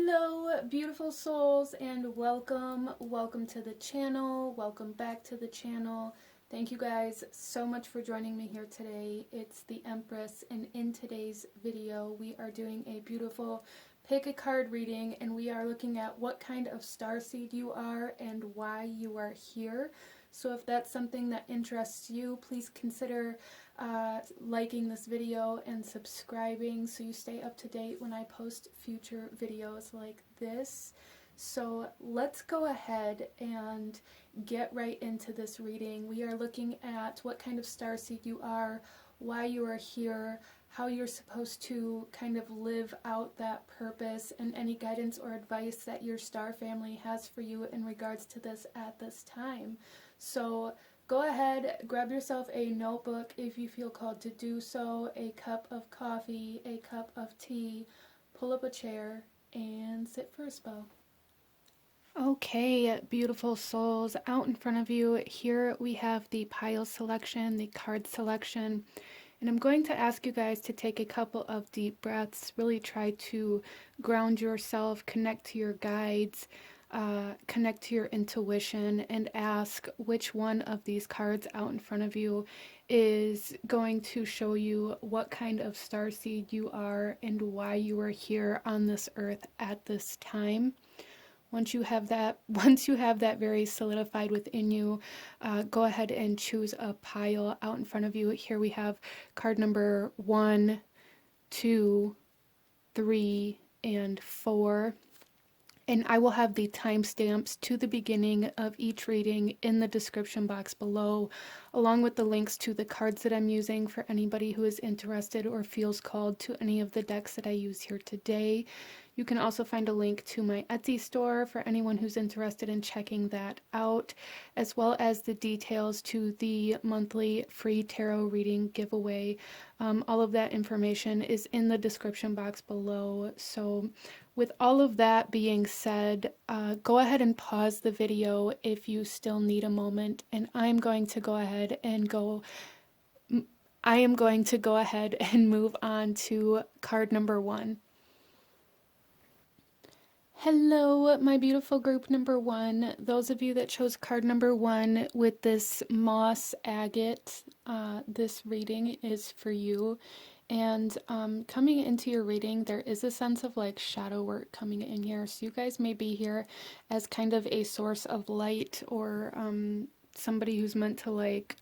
Hello, beautiful souls, and welcome to the channel. Welcome back to the channel. Thank you guys so much for joining me here today. It's the Empress, and in today's video, we are doing a beautiful pick a card reading, and we are looking at what kind of starseed you are and why you are here. So if that's something that interests you, please consider liking this video and subscribing so you stay up to date when I post future videos like this. So let's go ahead and get right into this reading. We are looking at what kind of starseed you are, why you are here, how you're supposed to kind of live out that purpose, and any guidance or advice that your star family has for you in regards to this at this time. So go ahead, grab yourself a notebook if you feel called to do so, a cup of coffee, a cup of tea, pull up a chair, and sit for a spell. Okay, beautiful souls, out in front of you, here we have the pile selection, the card selection, and I'm going to ask you guys to take a couple of deep breaths, really try to ground yourself, connect to your guides, connect to your intuition, and ask which one of these cards out in front of you is going to show you what kind of starseed you are and why you are here on this earth at this time. Once you have that very solidified within you, go ahead and choose a pile out in front of you. Here we have card number 1, 2, 3, and 4. And I will have the timestamps to the beginning of each reading in the description box below, along with the links to the cards that I'm using for anybody who is interested or feels called to any of the decks that I use here today. You can also find a link to my Etsy store for anyone who's interested in checking that out, as well as the details to the monthly free tarot reading giveaway. All of that information is in the description box below. So with all of that being said, go ahead and pause the video if you still need a moment, and I'm going to go ahead and move on to card number 1. Hello, my beautiful group number 1. Those of you that chose card number 1 with this moss agate, this reading is for you. And coming into your reading, there is a sense of like shadow work coming in here. So you guys may be here as kind of a source of light, or somebody who's meant to like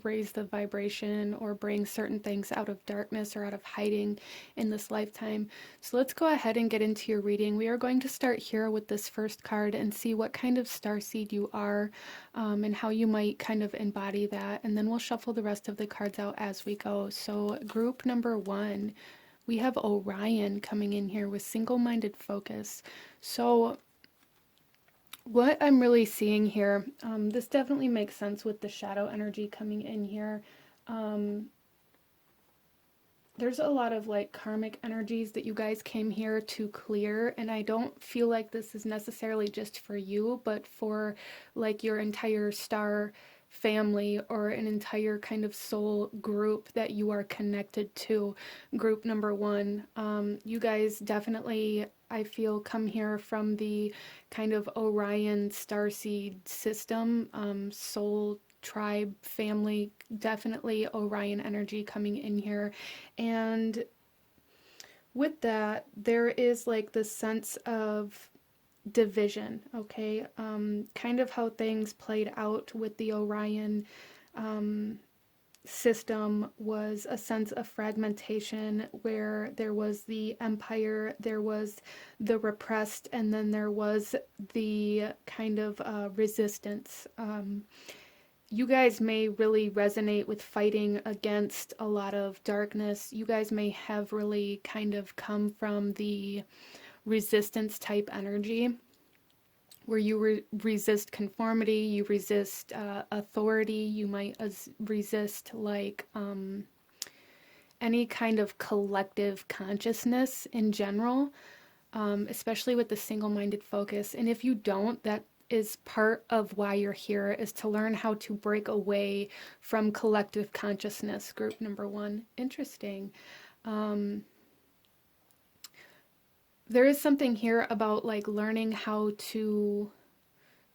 raise the vibration or bring certain things out of darkness or out of hiding in this lifetime. So let's go ahead and get into your reading. We are going to start here with this first card and see what kind of starseed you are, and how you might kind of embody that, and then we'll shuffle the rest of the cards out as we go. So group number 1, we have Orion coming in here with single-minded focus. So what I'm really seeing here, this definitely makes sense with the shadow energy coming in here. There's a lot of like karmic energies that you guys came here to clear, and I don't feel like this is necessarily just for you, but for like your entire star family or an entire kind of soul group that you are connected to. Group number 1, you guys definitely, I feel, come here from the kind of Orion starseed system, soul tribe family, definitely Orion energy coming in here. And with that, there is like this sense of division, okay? Kind of how things played out with the Orion system was a sense of fragmentation, where there was the empire, there was the repressed, and then there was the kind of resistance. You guys may really resonate with fighting against a lot of darkness. You guys may have really kind of come from the resistance type energy, where you resist conformity, you resist authority, you might resist like any kind of collective consciousness in general, especially with the single-minded focus. And if you don't, that is part of why you're here, is to learn how to break away from collective consciousness. Group 1. Interesting. there is something here about like learning how to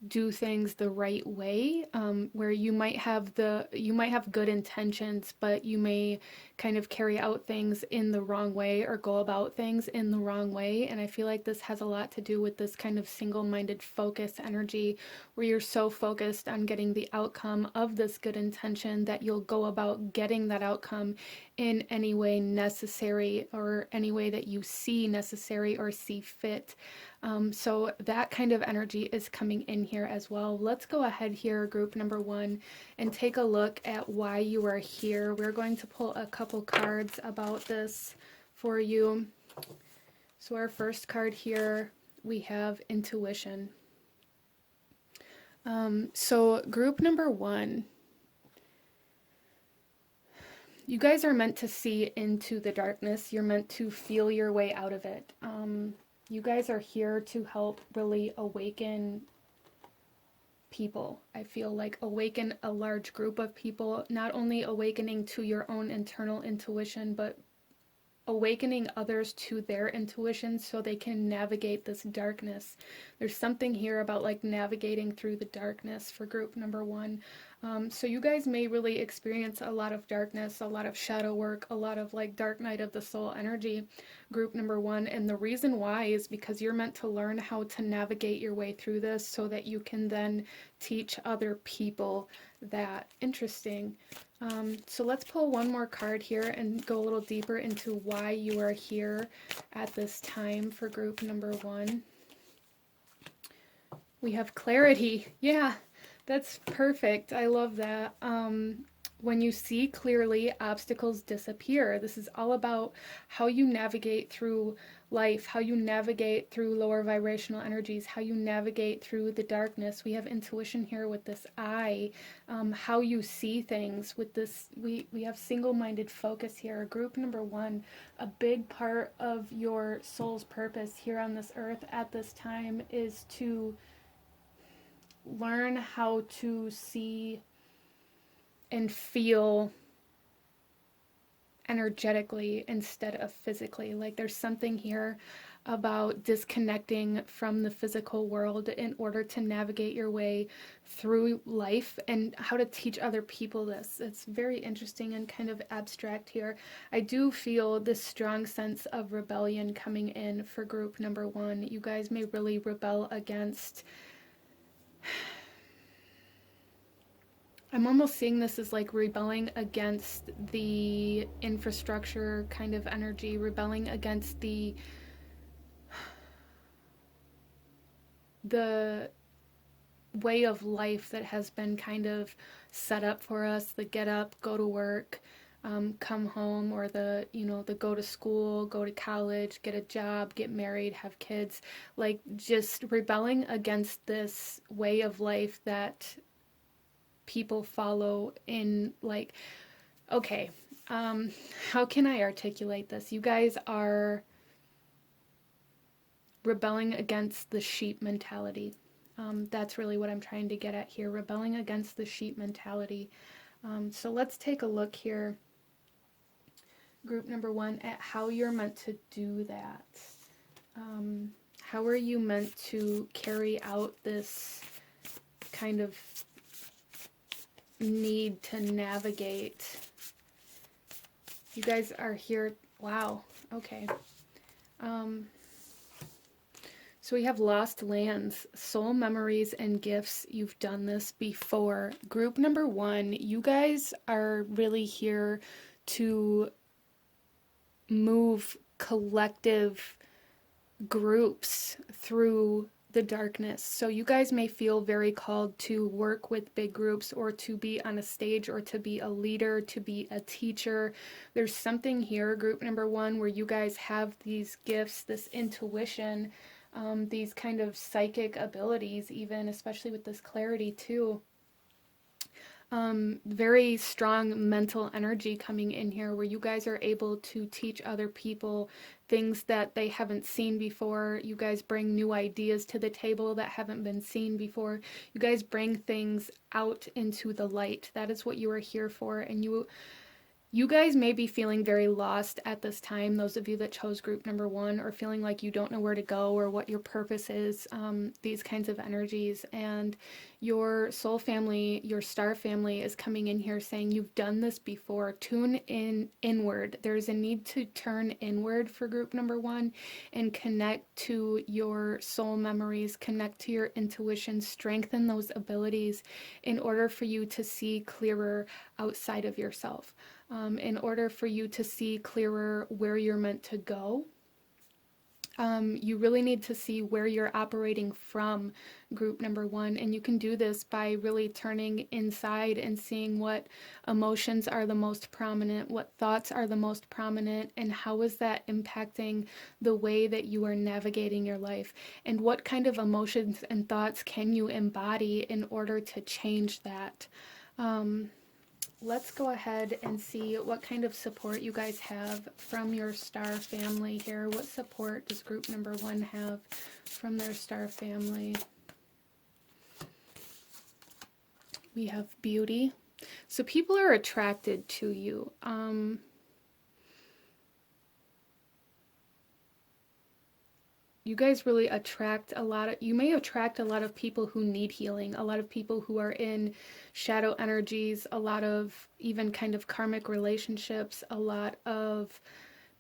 do things the right way, where you might have good intentions, but you may kind of carry out things in the wrong way or go about things in the wrong way. And I feel like this has a lot to do with this kind of single-minded focus energy, where you're so focused on getting the outcome of this good intention that you'll go about getting that outcome in any way necessary, or any way that you see necessary or see fit. So that kind of energy is coming in here as well. Let's go ahead here, group number one, and take a look at why you are here. We're going to pull a couple cards about this for you. So our first card here, we have intuition. So group number one, you guys are meant to see into the darkness. You're meant to feel your way out of it. You guys are here to help really awaken people. I feel like awaken a large group of people, not only awakening to your own internal intuition, but awakening others to their intuition so they can navigate this darkness. There's something here about like navigating through the darkness for group number one. So you guys may really experience a lot of darkness, a lot of shadow work, a lot of like dark night of the soul energy, group number one. And the reason why is because you're meant to learn how to navigate your way through this so that you can then teach other people that. Interesting. So let's pull one more card here and go a little deeper into why you are here at this time for group number one. We have clarity. Yeah, that's perfect. I love that. When you see clearly, obstacles disappear. This is all about how you navigate through life, how you navigate through lower vibrational energies, how you navigate through the darkness. We have intuition here with this eye, how you see things with this. We have single-minded focus here. Group number one, a big part of your soul's purpose here on this earth at this time is to learn how to see and feel energetically instead of physically. Like there's something here about disconnecting from the physical world in order to navigate your way through life and how to teach other people this. It's very interesting and kind of abstract here. I do feel this strong sense of rebellion coming in for group number one. You guys may really rebel against, I'm almost seeing this as like rebelling against the infrastructure kind of energy, rebelling against the way of life that has been kind of set up for us, the get up, go to work, come home, or the go to school, go to college, get a job, get married, have kids, like just rebelling against this way of life that people follow in, like, okay, how can I articulate this? You guys are rebelling against the sheep mentality. That's really what I'm trying to get at here, rebelling against the sheep mentality. So let's take a look here, group number one, at how you're meant to do that. How are you meant to carry out this kind of need to navigate? You guys are here. Wow. Okay. So we have lost lands, soul memories, and gifts. You've done this before. Group number one, you guys are really here to move collective groups through the darkness. So you guys may feel very called to work with big groups, or to be on a stage, or to be a leader, to be a teacher. There's something here, group number one, where you guys have these gifts, this intuition, these kind of psychic abilities, even especially with this clarity too. Very strong mental energy coming in here, where you guys are able to teach other people things that they haven't seen before. You guys bring new ideas to the table that haven't been seen before. You guys bring things out into the light. That is what you are here for. And You guys may be feeling very lost at this time, those of you that chose group number one, or feeling like you don't know where to go or what your purpose is, these kinds of energies. And your soul family, your star family is coming in here saying, you've done this before. Tune in inward. There's a need to turn inward for group number one and connect to your soul memories, connect to your intuition, strengthen those abilities in order for you to see clearer outside of yourself. In order for you to see clearer where you're meant to go. You really need to see where you're operating from, group number one. And you can do this by really turning inside and seeing what emotions are the most prominent, what thoughts are the most prominent, and how is that impacting the way that you are navigating your life. And what kind of emotions and thoughts can you embody in order to change that. Let's go ahead and see what kind of support you guys have from your star family here. What support does group number one have from their star family? We have beauty. So people are attracted to you. You guys really attract you may attract a lot of people who need healing, a lot of people who are in shadow energies, a lot of even kind of karmic relationships, a lot of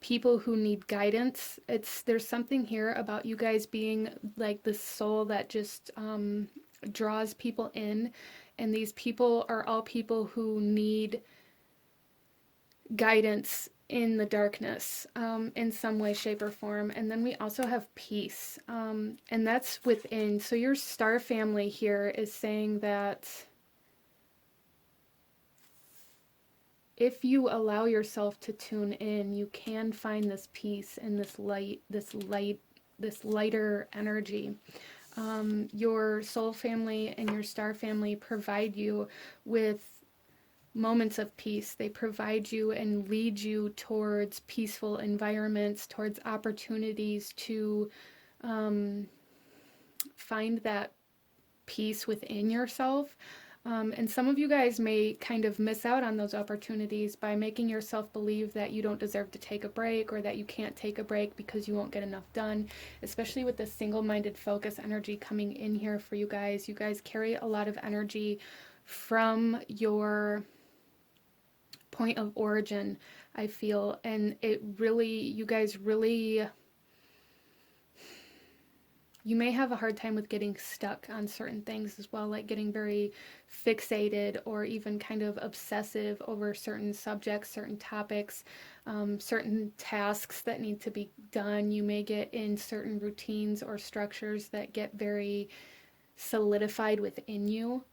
people who need guidance. There's something here about you guys being like the soul that just draws people in, and these people are all people who need guidance in the darkness, in some way, shape, or form. And then we also have peace, and that's within. So your star family here is saying that if you allow yourself to tune in, you can find this peace and this lighter energy. Your soul family and your star family provide you with moments of peace. They provide you and lead you towards peaceful environments, towards opportunities to find that peace within yourself. And some of you guys may kind of miss out on those opportunities by making yourself believe that you don't deserve to take a break, or that you can't take a break because you won't get enough done, especially with the single-minded focus energy coming in here for you guys. You guys carry a lot of energy from your point of origin, I feel, and you guys really, you may have a hard time with getting stuck on certain things as well, like getting very fixated or even kind of obsessive over certain subjects, certain topics, certain tasks that need to be done. You may get in certain routines or structures that get very solidified within you.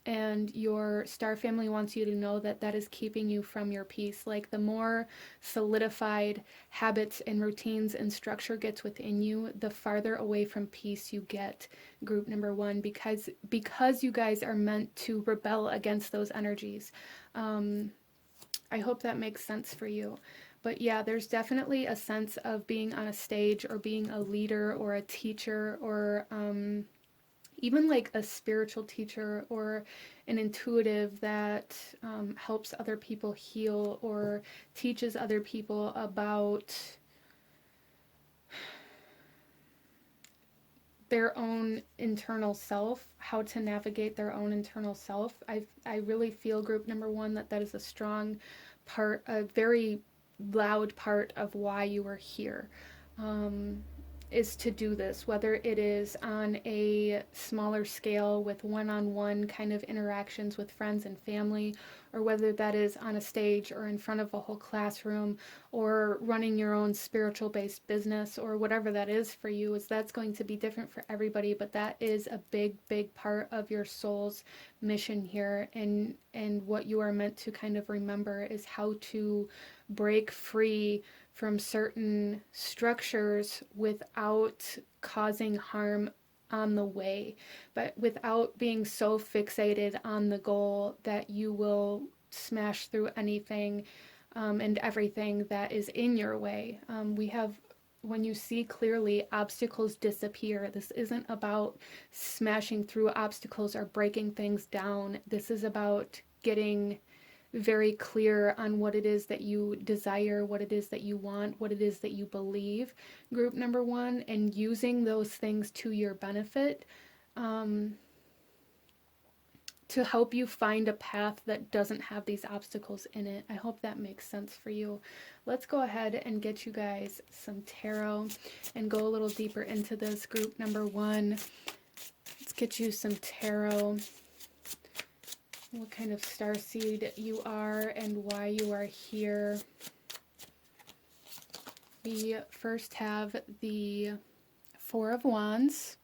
And your star family wants you to know that that is keeping you from your peace. Like the more solidified habits and routines and structure gets within you, the farther away from peace you get, group number one, because you guys are meant to rebel against those energies. I hope that makes sense for you. But yeah, there's definitely a sense of being on a stage or being a leader or a teacher, or even like a spiritual teacher or an intuitive that helps other people heal or teaches other people about their own internal self, how to navigate their own internal self. I really feel, group number one, that is a strong part, a very loud part of why you are here. Is to do this, whether it is on a smaller scale with one-on-one kind of interactions with friends and family, or whether that is on a stage or in front of a whole classroom, or running your own spiritual based business, or whatever that is for you. Is that's going to be different for everybody, but that is a big part of your soul's mission here. And what you are meant to kind of remember is how to break free from certain structures without causing harm on the way, but without being so fixated on the goal that you will smash through anything and everything that is in your way. When you see clearly, obstacles disappear. This isn't about smashing through obstacles or breaking things down. This is about getting very clear on what it is that you desire, what it is that you want, what it is that you believe, group number one, and using those things to your benefit, um, to help you find a path that doesn't have these obstacles in it. I hope that makes sense for you. Let's go ahead and get you guys some tarot and go a little deeper into this, group number one. Let's get you some tarot. What kind of starseed you are and why you are here. We first have the Four of Wands,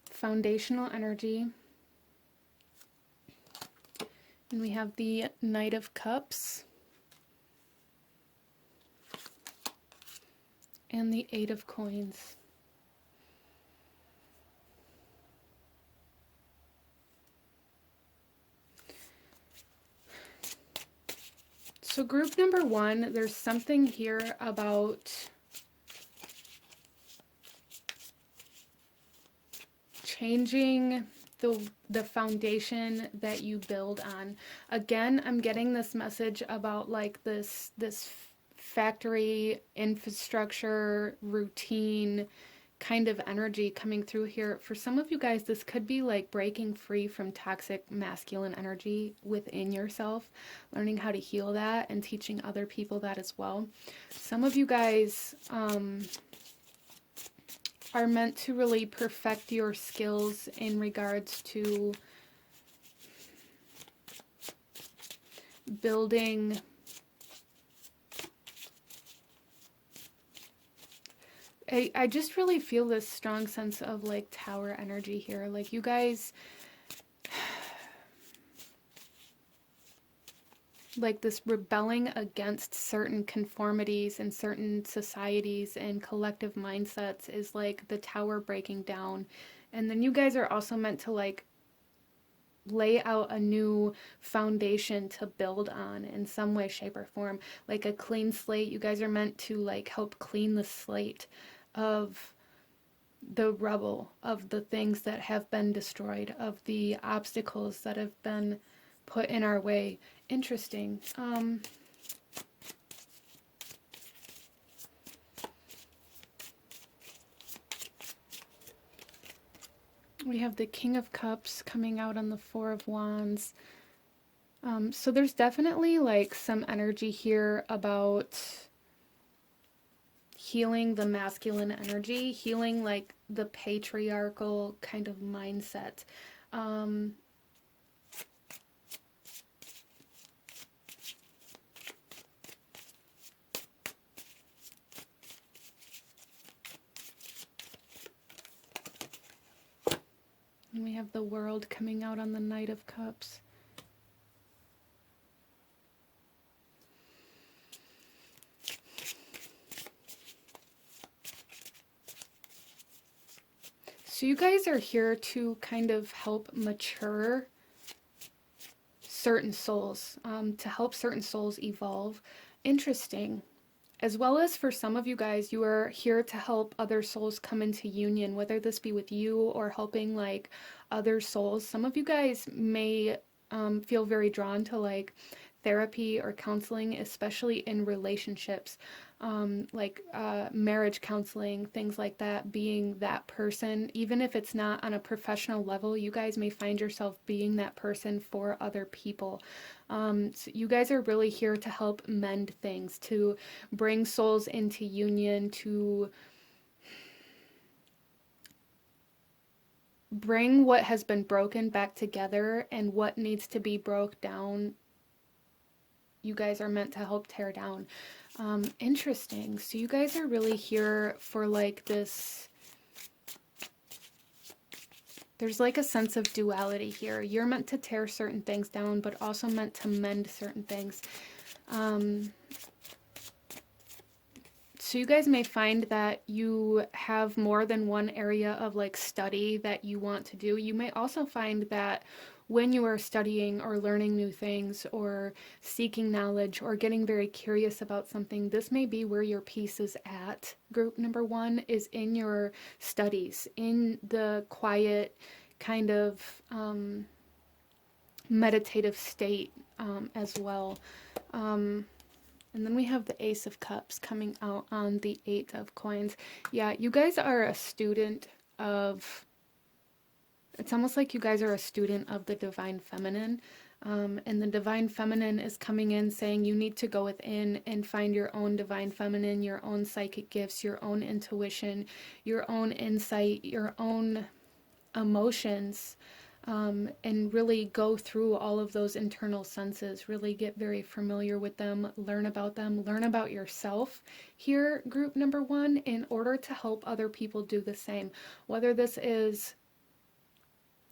foundational energy. And we have the Knight of Cups and the Eight of Coins. So group number one, there's something here about changing the foundation that you build on. Again, I'm getting this message about like this factory infrastructure routine kind of energy coming through here. For some of you guys, this could be like breaking free from toxic masculine energy within yourself, learning how to heal that and teaching other people that as well. Some of you guys are meant to really perfect your skills in regards to building I just really feel this strong sense of like tower energy here. Like you guys, like this rebelling against certain conformities and certain societies and collective mindsets is like the tower breaking down. And then you guys are also meant to like lay out a new foundation to build on in some way, shape, or form. Like a clean slate. You guys are meant to like help clean the slate of the rubble, of the things that have been destroyed, of the obstacles that have been put in our way. Interesting. We have the King of Cups coming out on the Four of Wands. So there's definitely like some energy here about healing the masculine energy, healing like the patriarchal kind of mindset. And we have the World coming out on the Knight of Cups. So you guys are here to kind of help mature certain souls, to help certain souls evolve. Interesting. As well as for some of you guys, you are here to help other souls come into union, whether this be with you or helping like other souls. Some of you guys may feel very drawn to like therapy or counseling, especially in relationships, like marriage counseling, things like that, being that person. Even if it's not on a professional level, you guys may find yourself being that person for other people. So you guys are really here to help mend things, to bring souls into union, to bring what has been broken back together, and what needs to be broke down you guys are meant to help tear down. Interesting. So you guys are really here for like this, there's like a sense of duality here. You're meant to tear certain things down, but also meant to mend certain things. So you guys may find that you have more than one area of like study that you want to do. You may also find that when you are studying or learning new things or seeking knowledge or getting very curious about something, this may be where your peace is at. Group number one is in your studies, in the quiet kind of meditative state as well. And then we have the Ace of Cups coming out on the Eight of Coins. Yeah, you guys are a student of, it's almost like you guys are a student of the Divine Feminine. And the Divine Feminine is coming in saying you need to go within and find your own Divine Feminine, your own psychic gifts, your own intuition, your own insight, your own emotions, and really go through all of those internal senses, really get very familiar with them, learn about yourself here, group number one, in order to help other people do the same. Whether this is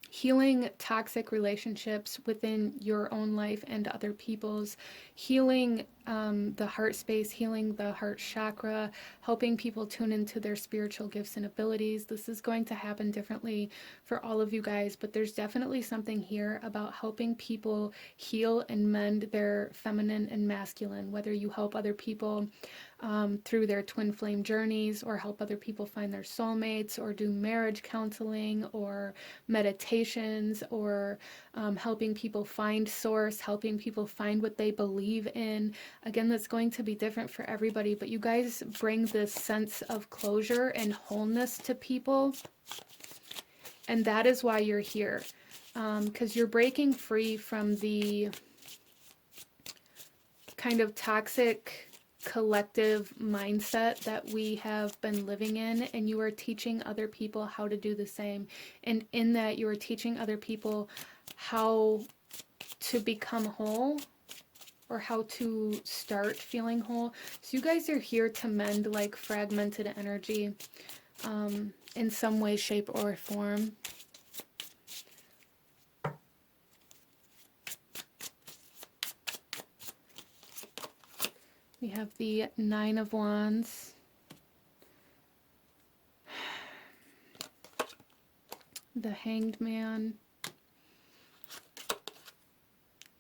healing toxic relationships within your own life and other people's, healing the heart space, healing the heart chakra, helping people tune into their spiritual gifts and abilities. This is going to happen differently for all of you guys, but there's definitely something here about helping people heal and mend their feminine and masculine, whether you help other people through their twin flame journeys, or help other people find their soulmates, or do marriage counseling, or meditations, or helping people find source, helping people find what they believe in. Again, that's going to be different for everybody, but you guys bring this sense of closure and wholeness to people, and that is why you're here, because you're breaking free from the kind of toxic collective mindset that we have been living in, and you are teaching other people how to do the same. And in that, you are teaching other people how to become whole, or how to start feeling whole. So you guys are here to mend like fragmented energy in some way, shape, or form. We have the Nine of Wands, the Hanged Man,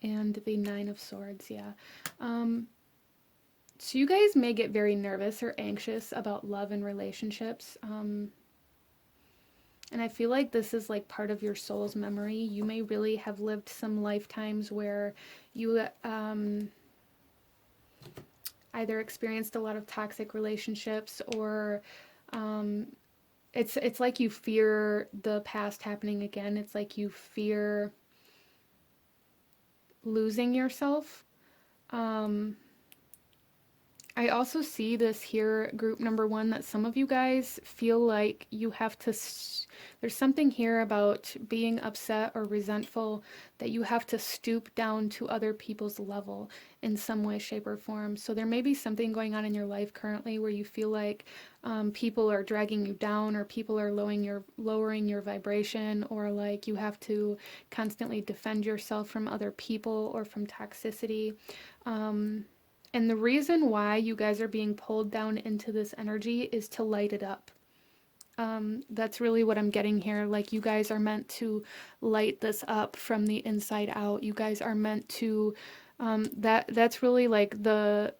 and the Nine of Swords. Yeah. So you guys may get very nervous or anxious about love and relationships. And I feel like this is like part of your soul's memory. You may really have lived some lifetimes where you either experienced a lot of toxic relationships, or it's like you fear the past happening again. It's like you fear losing yourself. I also see this here, group number one, that some of you guys feel like you have to, there's something here about being upset or resentful that you have to stoop down to other people's level in some way, shape, or form. So there may be something going on in your life currently where you feel like people are dragging you down, or people are lowering your vibration, or like you have to constantly defend yourself from other people or from toxicity. And the reason why you guys are being pulled down into this energy is to light it up. That's really what I'm getting here. Like, you guys are meant to light this up from the inside out. You guys are meant to, that's really like the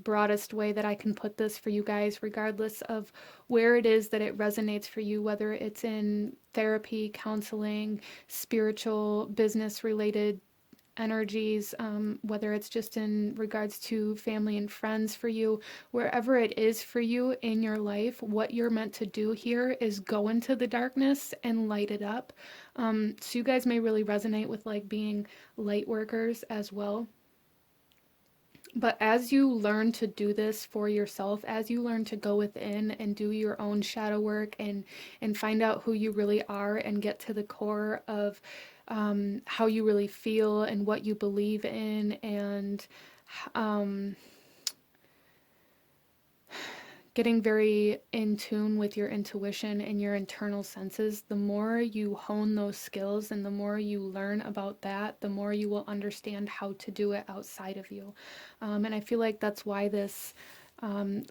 broadest way that I can put this for you guys, regardless of where it is that it resonates for you, whether it's in therapy, counseling, spiritual, business related energies, whether it's just in regards to family and friends for you, wherever it is for you in your life, what you're meant to do here is go into the darkness and light it up. So you guys may really resonate with like being light workers as well. But as you learn to do this for yourself, as you learn to go within and do your own shadow work and find out who you really are and get to the core of how you really feel and what you believe in, and getting very in tune with your intuition and your internal senses, the more you hone those skills and the more you learn about that, the more you will understand how to do it outside of you. And I feel like that's why this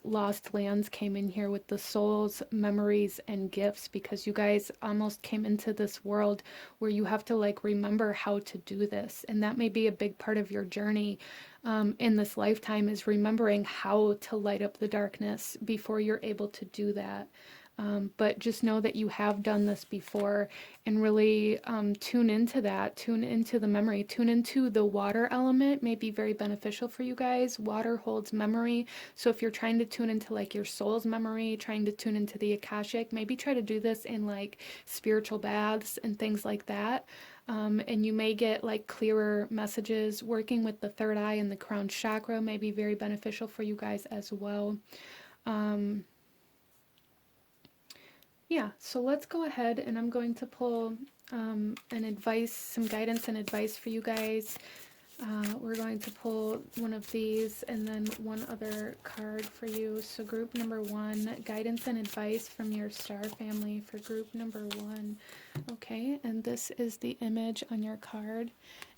Lost Lands came in here with the souls, memories, and gifts, because you guys almost came into this world where you have to like remember how to do this. And that may be a big part of your journey in this lifetime, is remembering how to light up the darkness before you're able to do that. But just know that you have done this before, and really tune into that, tune into the memory, tune into the water element may be very beneficial for you guys. Water holds memory. So if you're trying to tune into like your soul's memory, trying to tune into the Akashic, maybe try to do this in like spiritual baths and things like that. And you may get like clearer messages. Working with the third eye and the crown chakra may be very beneficial for you guys as well. Yeah, so let's go ahead and I'm going to pull some guidance and advice for you guys. We're going to pull one of these and then one other card for you. So group number one, guidance and advice from your star family for group number one. Okay, and this is the image on your card.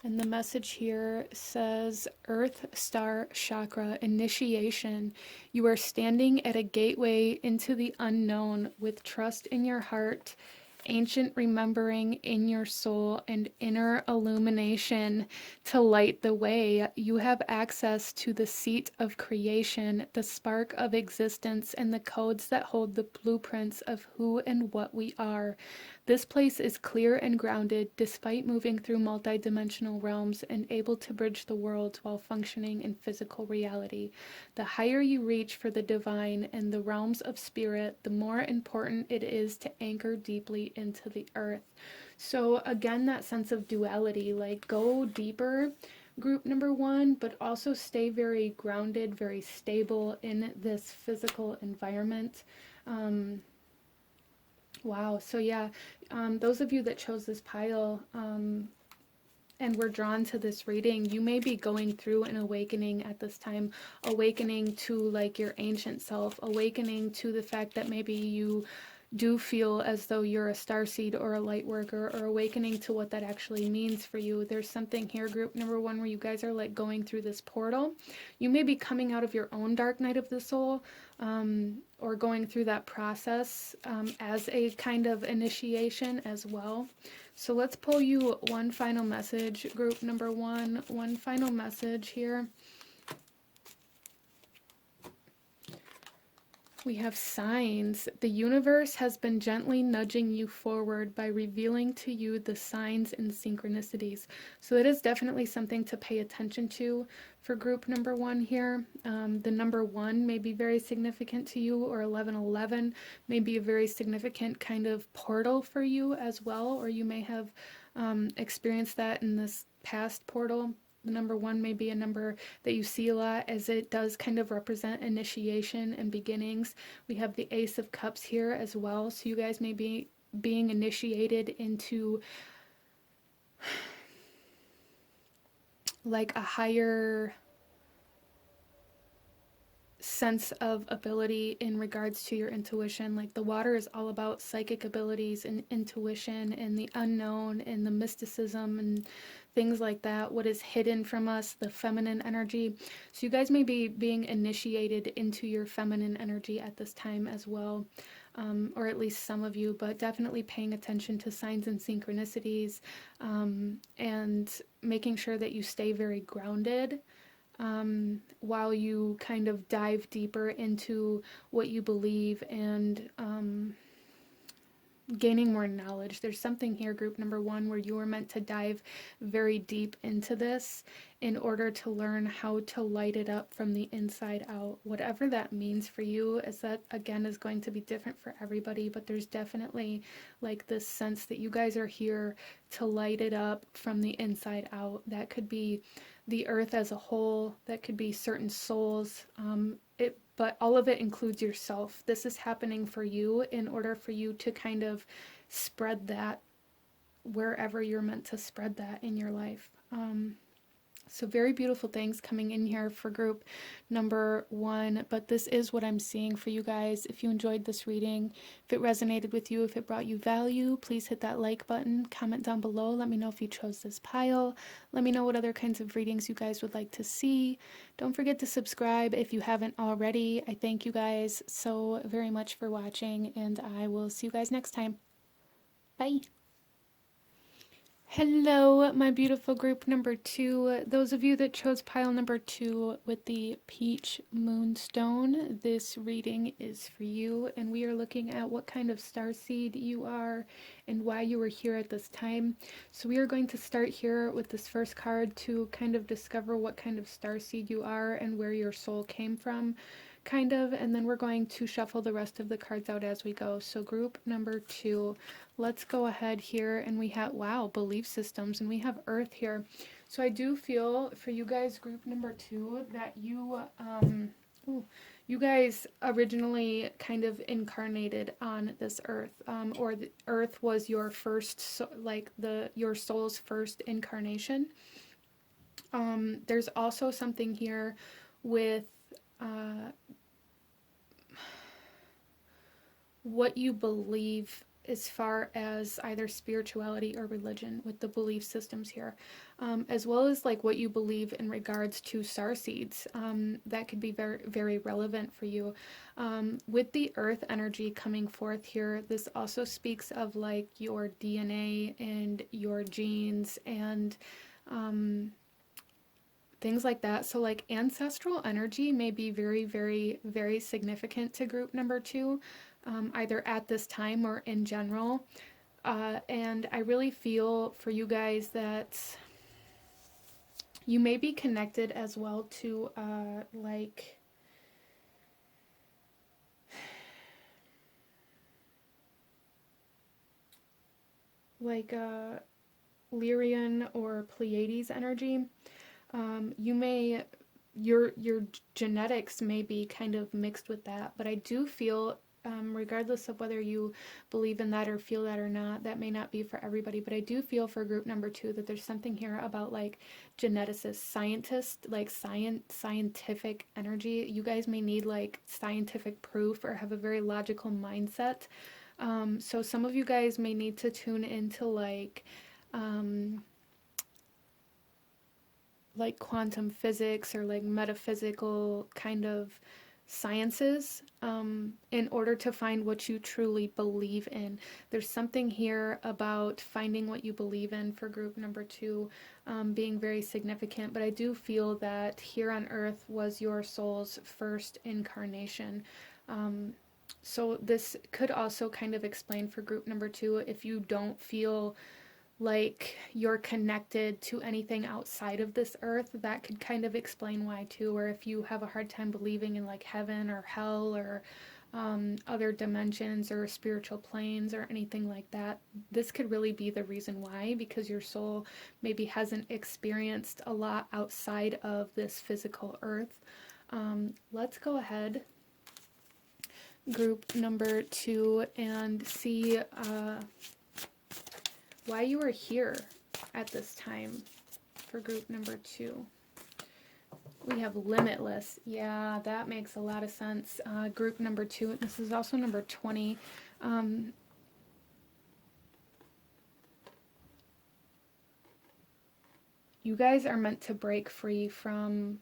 And the message here says, Earth Star Chakra Initiation. You are standing at a gateway into the unknown with trust in your heart, ancient remembering in your soul, and inner illumination to light the way. You have access to the seat of creation, the spark of existence, and the codes that hold the blueprints of who and what we are. This place is clear and grounded despite moving through multidimensional realms and able to bridge the worlds while functioning in physical reality. The higher you reach for the divine and the realms of spirit, the more important it is to anchor deeply into the earth. So again, that sense of duality, like go deeper, group number one, but also stay very grounded, very stable in this physical environment. Wow. So yeah, those of you that chose this pile and were drawn to this reading, you may be going through an awakening at this time, awakening to like your ancient self, awakening to the fact that maybe you do feel as though you're a starseed or a light worker, or awakening to what that actually means for you. There's something here, group number one, where you guys are like going through this portal. You may be coming out of your own dark night of the soul, or going through that process as a kind of initiation as well. So let's pull you one final message, group number one final message here. We have signs. The universe has been gently nudging you forward by revealing to you the signs and synchronicities. So that is definitely something to pay attention to for group number one here. The number one may be very significant to you, or 1111 may be a very significant kind of portal for you as well, or you may have experienced that in this past portal. The number one may be a number that you see a lot, as it does kind of represent initiation and beginnings. We have the Ace of Cups here as well, so you guys may be being initiated into like a higher sense of ability in regards to your intuition. Like the water is all about psychic abilities and intuition and the unknown and the mysticism and things like that, what is hidden from us, the feminine energy. So you guys may be being initiated into your feminine energy at this time as well, or at least some of you, but definitely paying attention to signs and synchronicities, and making sure that you stay very grounded while you kind of dive deeper into what you believe and gaining more knowledge. There's something here, group number one, where you are meant to dive very deep into this in order to learn how to light it up from the inside out. Whatever that means for you, is that again is going to be different for everybody, but there's definitely like this sense that you guys are here to light it up from the inside out. That could be the earth as a whole, that could be certain souls, but all of it includes yourself. This is happening for you in order for you to kind of spread that wherever you're meant to spread that in your life. So very beautiful things coming in here for group number one, but this is what I'm seeing for you guys. If you enjoyed this reading, if it resonated with you, if it brought you value, please hit that like button, comment down below. Let me know if you chose this pile. Let me know what other kinds of readings you guys would like to see. Don't forget to subscribe if you haven't already. I thank you guys so very much for watching, and I will see you guys next time. Bye. Hello, my beautiful group number two. Those of you that chose pile number two with the peach moonstone, this reading is for you, and we are looking at what kind of starseed you are and why you were here at this time. So we are going to start here with this first card to kind of discover what kind of starseed you are and where your soul came from, kind of, and then we're going to shuffle the rest of the cards out as we go. So group number two, let's go ahead here, and we have, wow, belief systems, and we have earth here. So I do feel for you guys, group number two, that ooh, you guys originally kind of incarnated on this earth, or the earth was your first, like your soul's first incarnation. There's also something here with uh, what you believe as far as either spirituality or religion with the belief systems here, as well as like what you believe in regards to star seeds. That could be very, very relevant for you. With the earth energy coming forth here, this also speaks of like your DNA and your genes and things like that. So, like, ancestral energy may be very, very, very significant to group number two, either at this time or in general. And I really feel for you guys that you may be connected as well to, like Lyrian or Pleiades energy. You may your genetics may be kind of mixed with that, but I do feel, regardless of whether you believe in that or feel that or not, that may not be for everybody, but I do feel for group number two that there's something here about like geneticists, scientists, like scientific energy. You guys may need like scientific proof or have a very logical mindset. So some of you guys may need to tune into um, like quantum physics or like metaphysical kind of sciences, in order to find what you truly believe in. There's something here about finding what you believe in for group number two, being very significant, but I do feel that here on earth was your soul's first incarnation. So this could also kind of explain for group number two if you don't feel like you're connected to anything outside of this earth. That could kind of explain why too. Or if you have a hard time believing in like heaven or hell or other dimensions or spiritual planes or anything like that, this could really be the reason why, because your soul maybe hasn't experienced a lot outside of this physical earth. Let's go ahead, group number two, and see why you are here at this time for group number two. We have limitless. Yeah, that makes a lot of sense. Group number two. This is also number 20. You guys are meant to break free from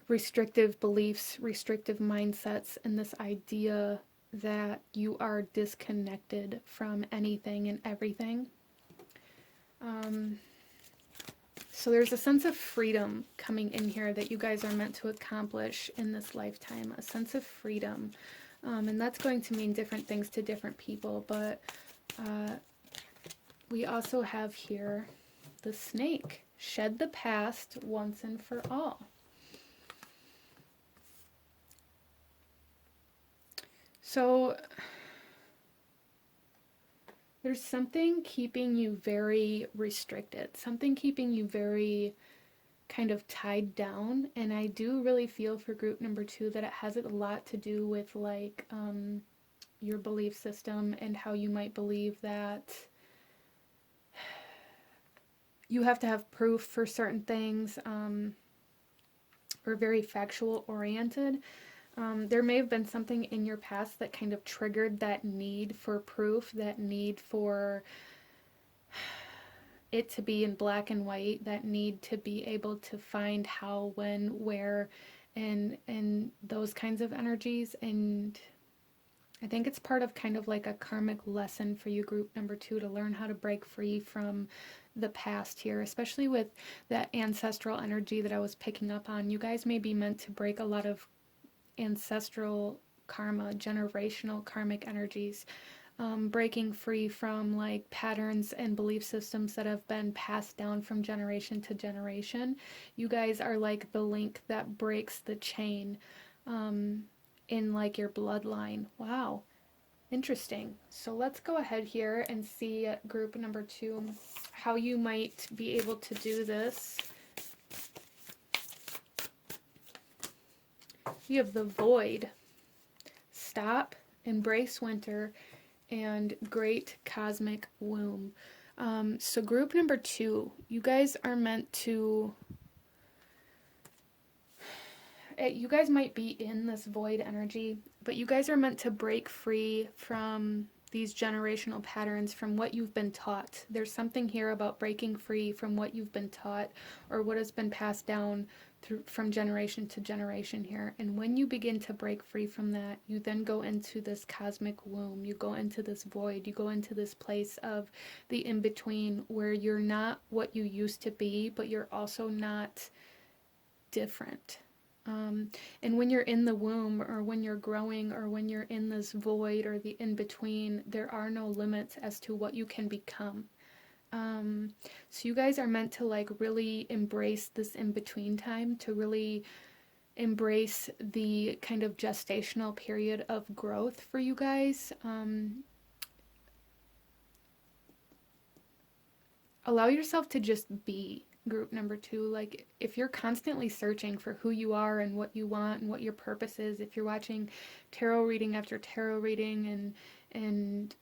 restrictive beliefs, restrictive mindsets, and this idea that you are disconnected from anything and everything. So there's a sense of freedom coming in here that you guys are meant to accomplish in this lifetime, a sense of freedom. And that's going to mean different things to different people, but we also have here the snake. Shed the past once and for all. So there's something keeping you very restricted, something keeping you very kind of tied down, and I do really feel for group number two that it has a lot to do with like your belief system and how you might believe that you have to have proof for certain things, or very factual oriented. There may have been something in your past that kind of triggered that need for proof, that need for it to be in black and white, that need to be able to find how, when, where, and those kinds of energies. And I think it's part of kind of like a karmic lesson for you, group number 2, to learn how to break free from the past here, especially with that ancestral energy that I was picking up on. You guys may be meant to break a lot of ancestral karma, generational karmic energies, breaking free from like patterns and belief systems that have been passed down from generation to generation. You guys are like the link that breaks the chain in like your bloodline. Wow, interesting. So let's go ahead here and see group number 2, how you might be able to do this. You have the void, stop, embrace winter, and great cosmic womb. So group number 2, you guys are meant to, you guys might be in this void energy, but you guys are meant to break free from these generational patterns, from what you've been taught. There's something here about breaking free from what you've been taught or what has been passed down from generation to generation here. And when you begin to break free from that, you then go into this cosmic womb. You go into this void. You go into this place of the in-between, where you're not what you used to be, but you're also not different. And when you're in the womb, or when you're growing, or when you're in this void or the in-between, there are no limits as to what you can become. So you guys are meant to like really embrace this in-between time, to really embrace the kind of gestational period of growth for you guys. Allow yourself to just be, group number 2. Like, if you're constantly searching for who you are and what you want and what your purpose is, if you're watching tarot reading after tarot reading and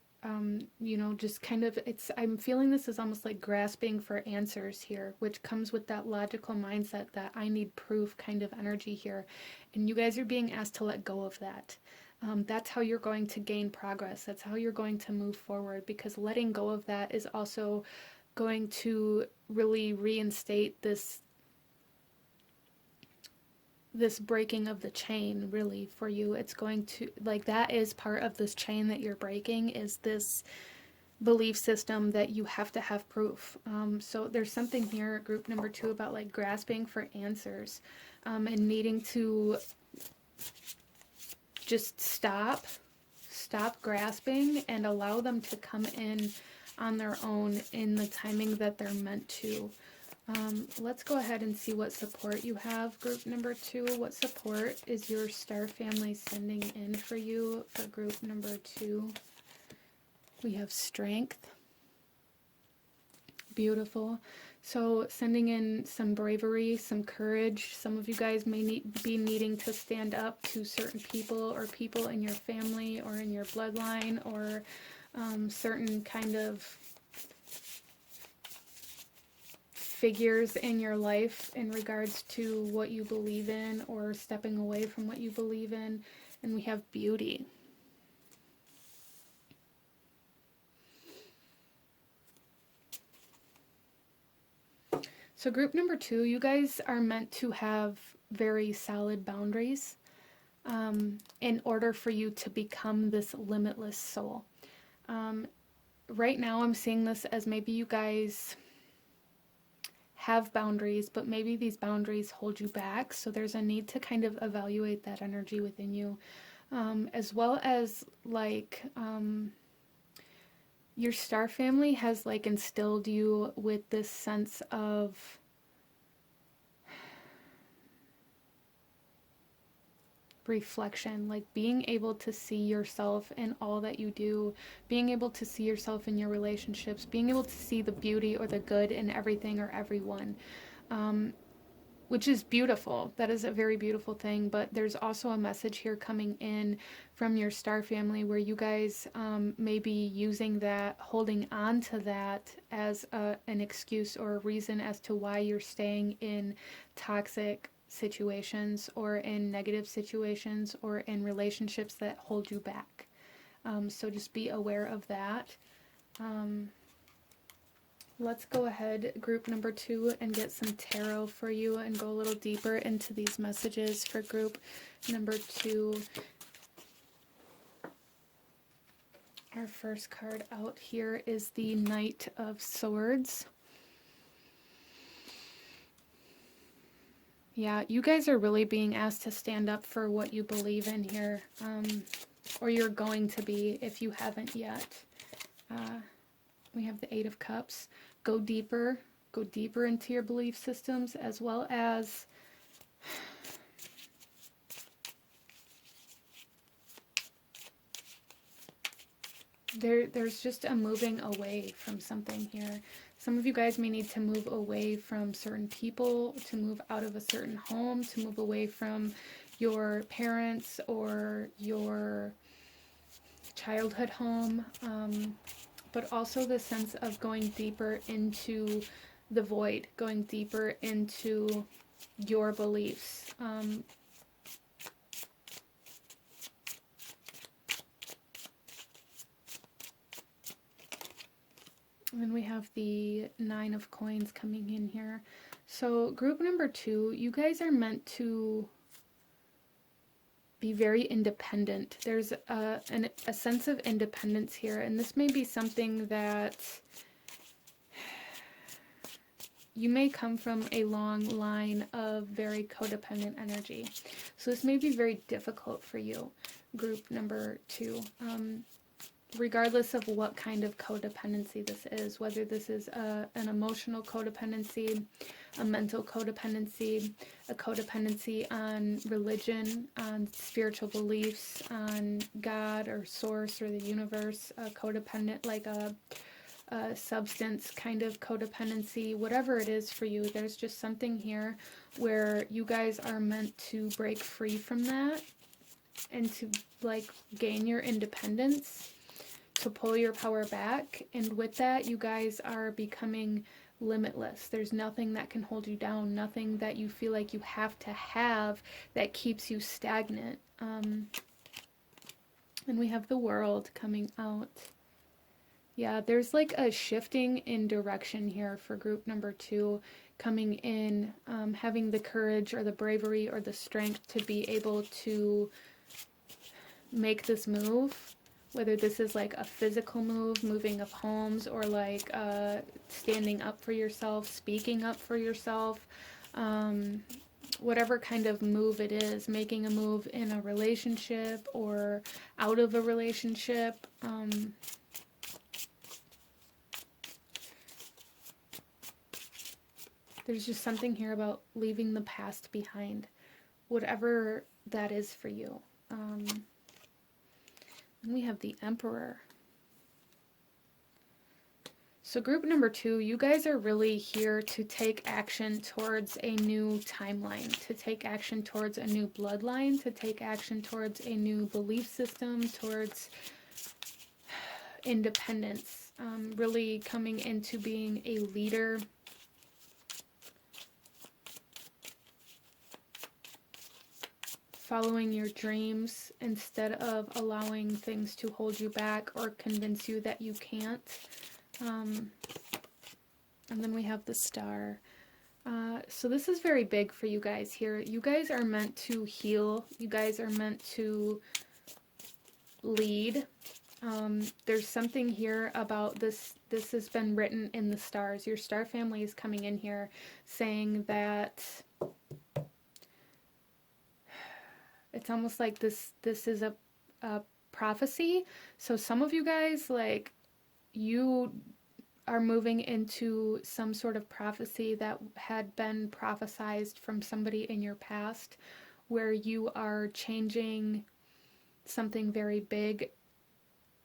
you know, just kind of, I'm feeling this is almost like grasping for answers here, which comes with that logical mindset that I need proof kind of energy here. And you guys are being asked to let go of that. That's how you're going to gain progress. That's how you're going to move forward, because letting go of that is also going to really reinstate this breaking of the chain, really, for you. It's going to, like, that is part of this chain that you're breaking, is this belief system that you have to have proof. So there's something here, group number 2, about like grasping for answers, and needing to just stop grasping and allow them to come in on their own in the timing that they're meant to. Let's go ahead and see what support you have, group number 2. What support is your star family sending in for you for group number 2? We have strength. Beautiful. So sending in some bravery, some courage. Some of you guys may be needing to stand up to certain people, or people in your family or in your bloodline, or certain kind of figures in your life in regards to what you believe in, or stepping away from what you believe in. And we have beauty. So group number 2, you guys are meant to have very solid boundaries in order for you to become this limitless soul. Right now I'm seeing this as maybe you guys have boundaries, but maybe these boundaries hold you back. So there's a need to kind of evaluate that energy within you, as well as like your star family has like instilled you with this sense of reflection, like being able to see yourself in all that you do, being able to see yourself in your relationships, being able to see the beauty or the good in everything or everyone, which is beautiful. That is a very beautiful thing. But there's also a message here coming in from your star family where you guys may be using that, holding on to that as an excuse or a reason as to why you're staying in toxic situations, or in negative situations, or in relationships that hold you back. So just be aware of that. Let's go ahead, group number 2, and get some tarot for you and go a little deeper into these messages for group number 2. Our first card out here is the Knight of Swords. Yeah, you guys are really being asked to stand up for what you believe in here, or you're going to be if you haven't yet. We have the Eight of Cups. Go deeper into your belief systems, as well as there's just a moving away from something here. Some of you guys may need to move away from certain people, to move out of a certain home, to move away from your parents or your childhood home, but also the sense of going deeper into the void, going deeper into your beliefs. And then we have the Nine of Coins coming in here. So group number 2, you guys are meant to be very independent. There's a sense of independence here, and this may be something that you may come from a long line of very codependent energy. So this may be very difficult for you, group number 2. Regardless of what kind of codependency this is, whether this is an emotional codependency, a mental codependency, a codependency on religion, on spiritual beliefs, on God or source or the universe, a codependent like a substance kind of codependency, whatever it is for you, there's just something here where you guys are meant to break free from that and to like gain your independence, to pull your power back, and with that you guys are becoming limitless. There's nothing that can hold you down, nothing that you feel like you have to have that keeps you stagnant. And we have the World coming out. Yeah, there's like a shifting in direction here for group number 2 coming in, having the courage or the bravery or the strength to be able to make this move. Whether this is like a physical move, moving of homes, or like standing up for yourself, speaking up for yourself, whatever kind of move it is, making a move in a relationship or out of a relationship. There's just something here about leaving the past behind, whatever that is for you. And we have the Emperor. So group number 2, you guys are really here to take action towards a new timeline, to take action towards a new bloodline, to take action towards a new belief system, towards independence, really coming into being a leader. Following your dreams instead of allowing things to hold you back or convince you that you can't. And then we have the Star. So this is very big for you guys here. You guys are meant to heal. You guys are meant to lead. There's something here about this. This has been written in the stars. Your star family is coming in here saying that it's almost like this is a prophecy. So some of you guys, like, you are moving into some sort of prophecy that had been prophesized from somebody in your past, where you are changing something very big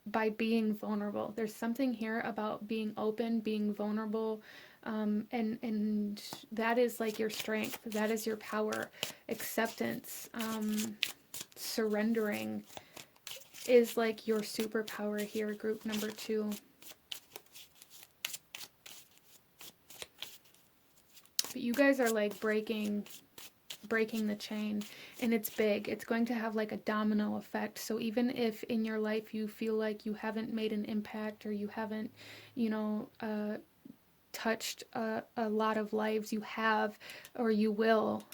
by being vulnerable. There's something here about being open, being vulnerable, and that is like your strength. That is your power. Acceptance, surrendering is like your superpower here, group number 2. But you guys are like breaking the chain, and it's big. It's going to have like a domino effect. So even if in your life you feel like you haven't made an impact, or you haven't, touched a lot of lives. You have, or you will,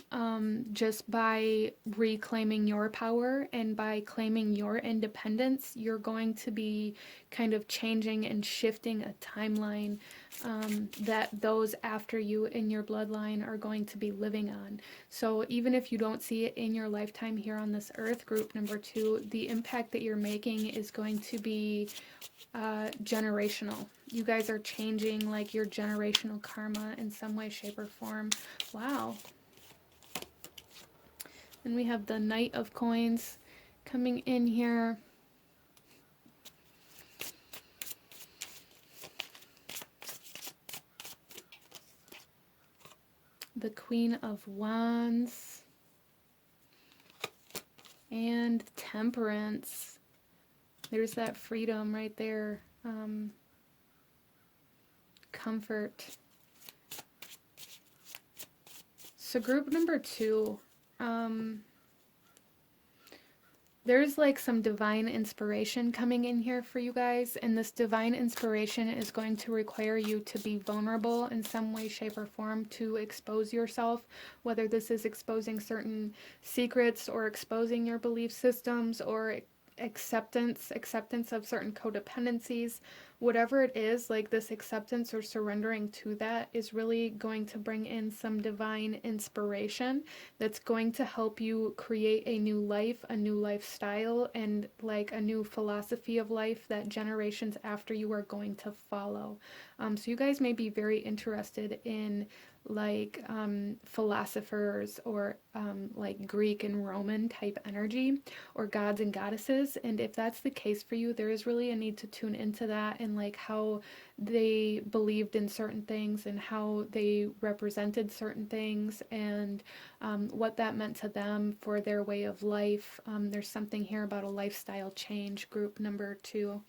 just by reclaiming your power and by claiming your independence. You're going to be kind of changing and shifting a timeline that those after you in your bloodline are going to be living on. So even if you don't see it in your lifetime here on this earth, group number 2, the impact that you're making is going to be generational. You guys are changing like your generational karma in some way, shape, or form. Wow. And we have the Knight of Coins coming in here. The Queen of Wands. And Temperance. There's that freedom right there. Comfort. So group number 2, there's like some divine inspiration coming in here for you guys, and this divine inspiration is going to require you to be vulnerable in some way, shape, or form, to expose yourself, whether this is exposing certain secrets or exposing your belief systems or acceptance of certain codependencies. Whatever it is, like this acceptance or surrendering to that is really going to bring in some divine inspiration that's going to help you create a new life, a new lifestyle, and like a new philosophy of life that generations after you are going to follow. So you guys may be very interested in like philosophers or like Greek and Roman type energy or gods and goddesses. And if that's the case for you, there is really a need to tune into that and like how they believed in certain things and how they represented certain things and what that meant to them for their way of life. There's something here about a lifestyle change, group number 2.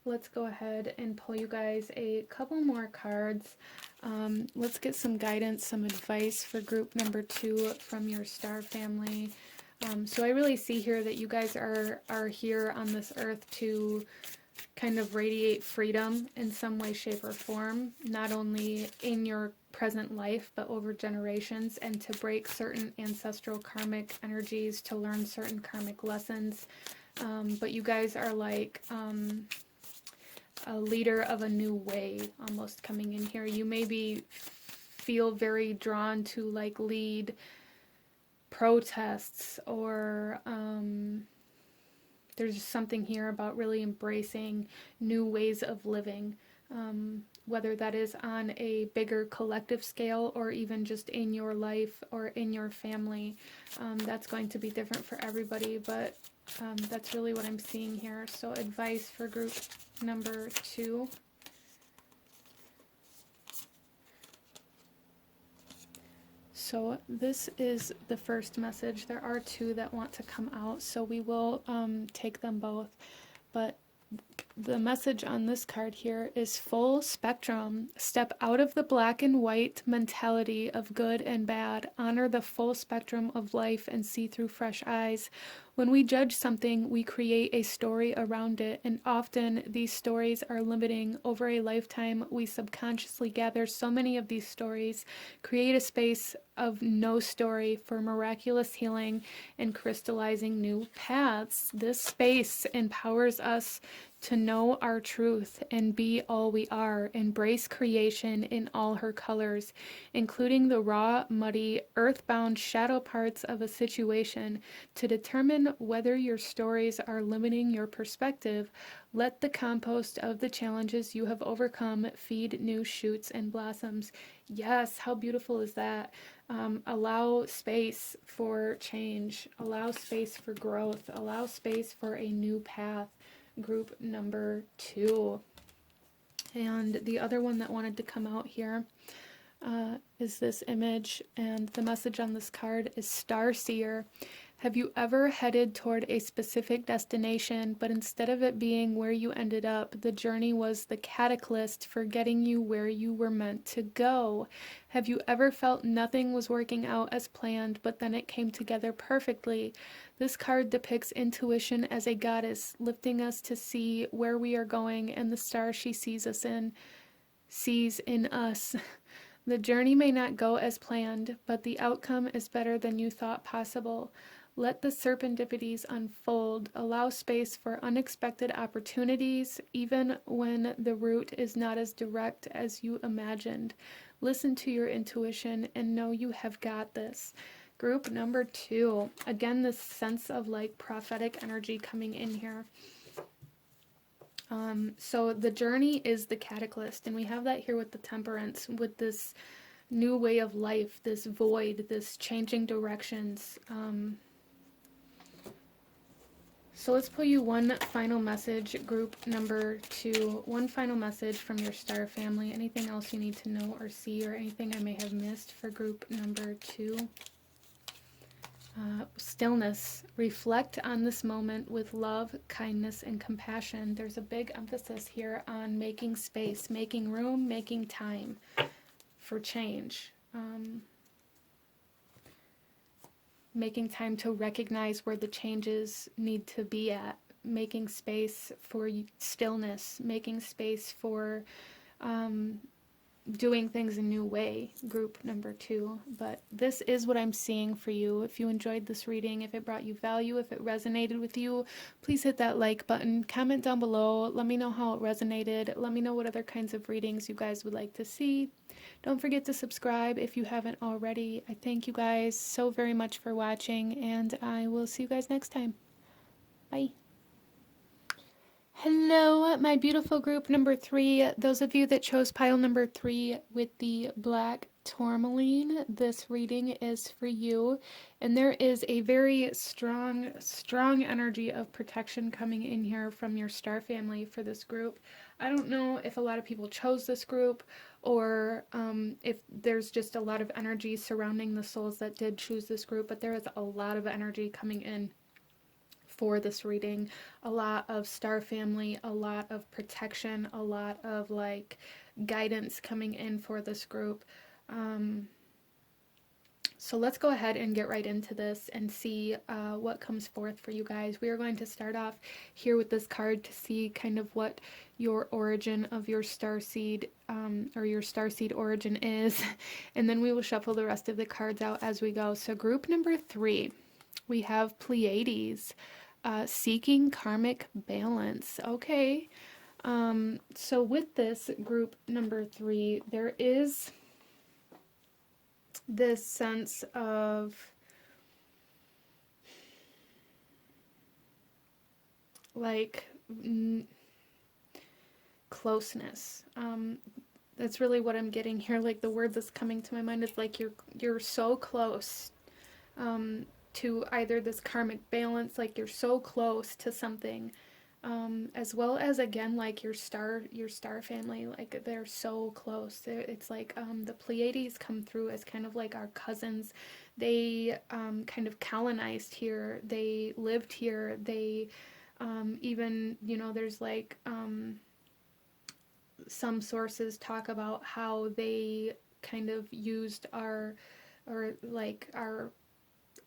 Let's go ahead and pull you guys a couple more cards. Let's get some guidance, some advice for group number 2 from your star family. So I really see here that you guys are here on this earth to kind of radiate freedom in some way, shape, or form, not only in your present life, but over generations, and to break certain ancestral karmic energies, to learn certain karmic lessons. But you guys are like a leader of a new way almost coming in here. You maybe feel very drawn to like lead protests or there's something here about really embracing new ways of living, whether that is on a bigger collective scale or even just in your life or in your family. That's going to be different for everybody, but that's really what I'm seeing here. So advice for group number 2. So this is the first message. There are 2 that want to come out, so we will take them both. But the message on this card here is full spectrum. Step out of the black and white mentality of good and bad. Honor the full spectrum of life and see through fresh eyes. When we judge something, we create a story around it, and often these stories are limiting. Over a lifetime, we subconsciously gather so many of these stories, create a space of no story for miraculous healing and crystallizing new paths. This space empowers us to know our truth and be all we are. Embrace creation in all her colors, including the raw, muddy, earthbound shadow parts of a situation. To determine whether your stories are limiting your perspective, let the compost of the challenges you have overcome feed new shoots and blossoms. Yes, how beautiful is that? Allow space for change, allow space for growth, allow space for a new path. Group number 2. And the other one that wanted to come out here is this image, and the message on this card is Starseer. Have you ever headed toward a specific destination, but instead of it being where you ended up, the journey was the catalyst for getting you where you were meant to go? Have you ever felt nothing was working out as planned, but then it came together perfectly? This card depicts intuition as a goddess, lifting us to see where we are going and the star she sees in us. The journey may not go as planned, but the outcome is better than you thought possible. Let the serendipities unfold. Allow space for unexpected opportunities, even when the route is not as direct as you imagined. Listen to your intuition and know you have got this. Group number 2. Again, this sense of like prophetic energy coming in here. So the journey is the catalyst, and we have that here with the temperance, with this new way of life, this void, this changing directions. So let's pull you one final message, group number 2, one final message from your star family. Anything else you need to know or see, or anything I may have missed for group number 2? Stillness. Reflect on this moment with love, kindness, and compassion. There's a big emphasis here on making space, making room, making time for change. Making time to recognize where the changes need to be at. Making space for stillness. Making space for doing things a new way, group number 2. But this is what I'm seeing for you. If you enjoyed this reading, if it brought you value, if it resonated with you, please hit that like button, comment down below, let me know how it resonated, let me know what other kinds of readings you guys would like to see. Don't forget to subscribe if you haven't already. I thank you guys so very much for watching, and I will see you guys next time. Bye. Hello, my beautiful group number 3. Those of you that chose pile number 3 with the black tourmaline, this reading is for you. And there is a very strong energy of protection coming in here from your star family for this group. I don't know if a lot of people chose this group, or if there's just a lot of energy surrounding the souls that did choose this group, but there is a lot of energy coming in for this reading. A lot of star family, a lot of protection, a lot of like guidance coming in for this group. So let's go ahead and get right into this and see what comes forth for you guys. We are going to start off here with this card to see kind of what your origin of your starseed or your starseed origin is, and then we will shuffle the rest of the cards out as we go. So group number 3, we have Pleiades. Seeking karmic balance. Okay. So with this group number 3, there is this sense of like closeness. That's really what I'm getting here. Like the word that's coming to my mind is like you're so close. To either this karmic balance, like you're so close to something, as well as again like your star family, like they're so close. It's like the Pleiades come through as kind of like our cousins. They kind of colonized here, they lived here, they even, you know, there's like some sources talk about how they kind of used our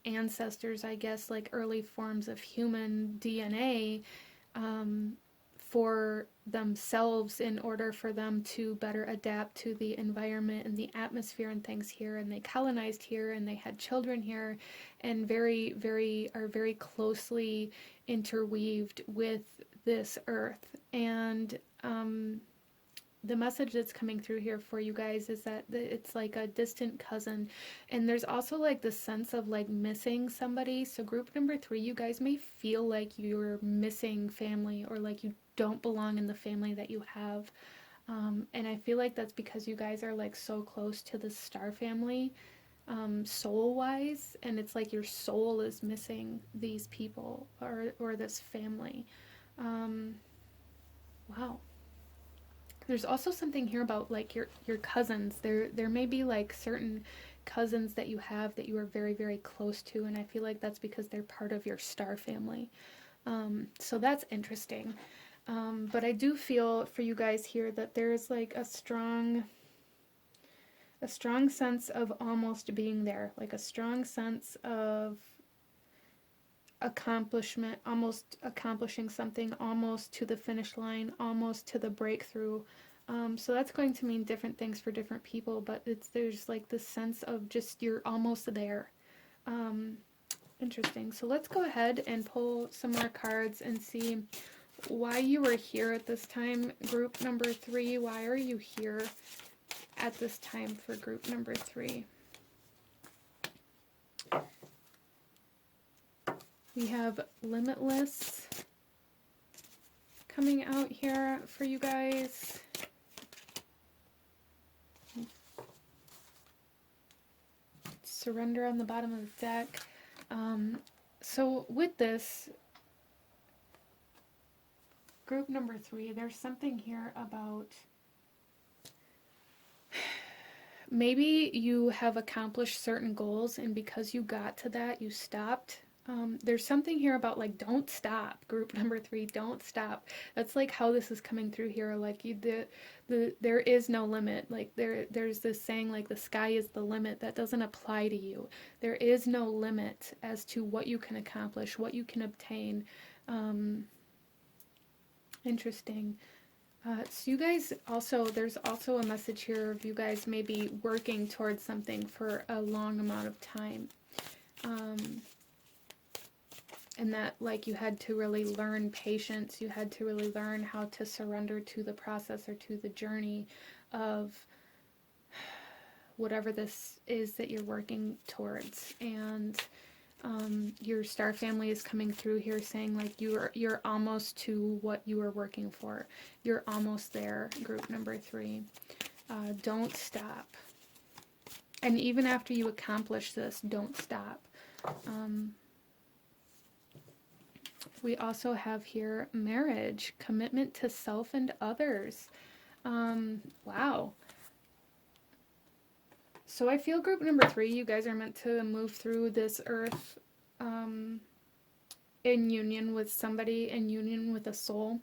ancestors, I guess, like early forms of human DNA for themselves in order for them to better adapt to the environment and the atmosphere and things here. And they colonized here and they had children here, and are very closely interweaved with this earth. And the message that's coming through here for you guys is that it's like a distant cousin, and there's also like this sense of like missing somebody. So group number 3, you guys may feel like you're missing family, or like you don't belong in the family that you have, and I feel like that's because you guys are like so close to the star family, soul wise, and it's like your soul is missing these people or this family. Wow. There's also something here about like your cousins. There may be like certain cousins that you have that you are very, very close to, and I feel like that's because they're part of your star family. So that's interesting. But I do feel for you guys here that there's like a strong sense of almost being there, like a strong sense of accomplishment, almost accomplishing something, almost to the finish line, almost to the breakthrough. So that's going to mean different things for different people, but there's like this sense of just you're almost there. Um, Interesting. So let's go ahead and pull some more cards and see why you were here at this time, group number 3. Why are you here at this time for group number 3? We have Limitless coming out here for you guys. Surrender on the bottom of the deck. So with this, group number 3, there's something here about maybe you have accomplished certain goals, and because you got to that, you stopped. There's something here about like, don't stop. Group number 3, don't stop. That's like how this is coming through here. Like there is no limit. Like there's this saying like the sky is the limit. That doesn't apply to you. There is no limit as to what you can accomplish, what you can obtain. Interesting. So you guys also, there's also a message here of you guys maybe working towards something for a long amount of time. And that like you had to really learn patience, you had to really learn how to surrender to the process or to the journey of whatever this is that you're working towards. And your star family is coming through here saying like you're almost to what you are working for. You're almost there, group number 3. Don't stop. And even after you accomplish this, don't stop. We also have here marriage, commitment to self and others. Wow. So I feel group number 3, you guys are meant to move through this earth in union with somebody, in union with a soul.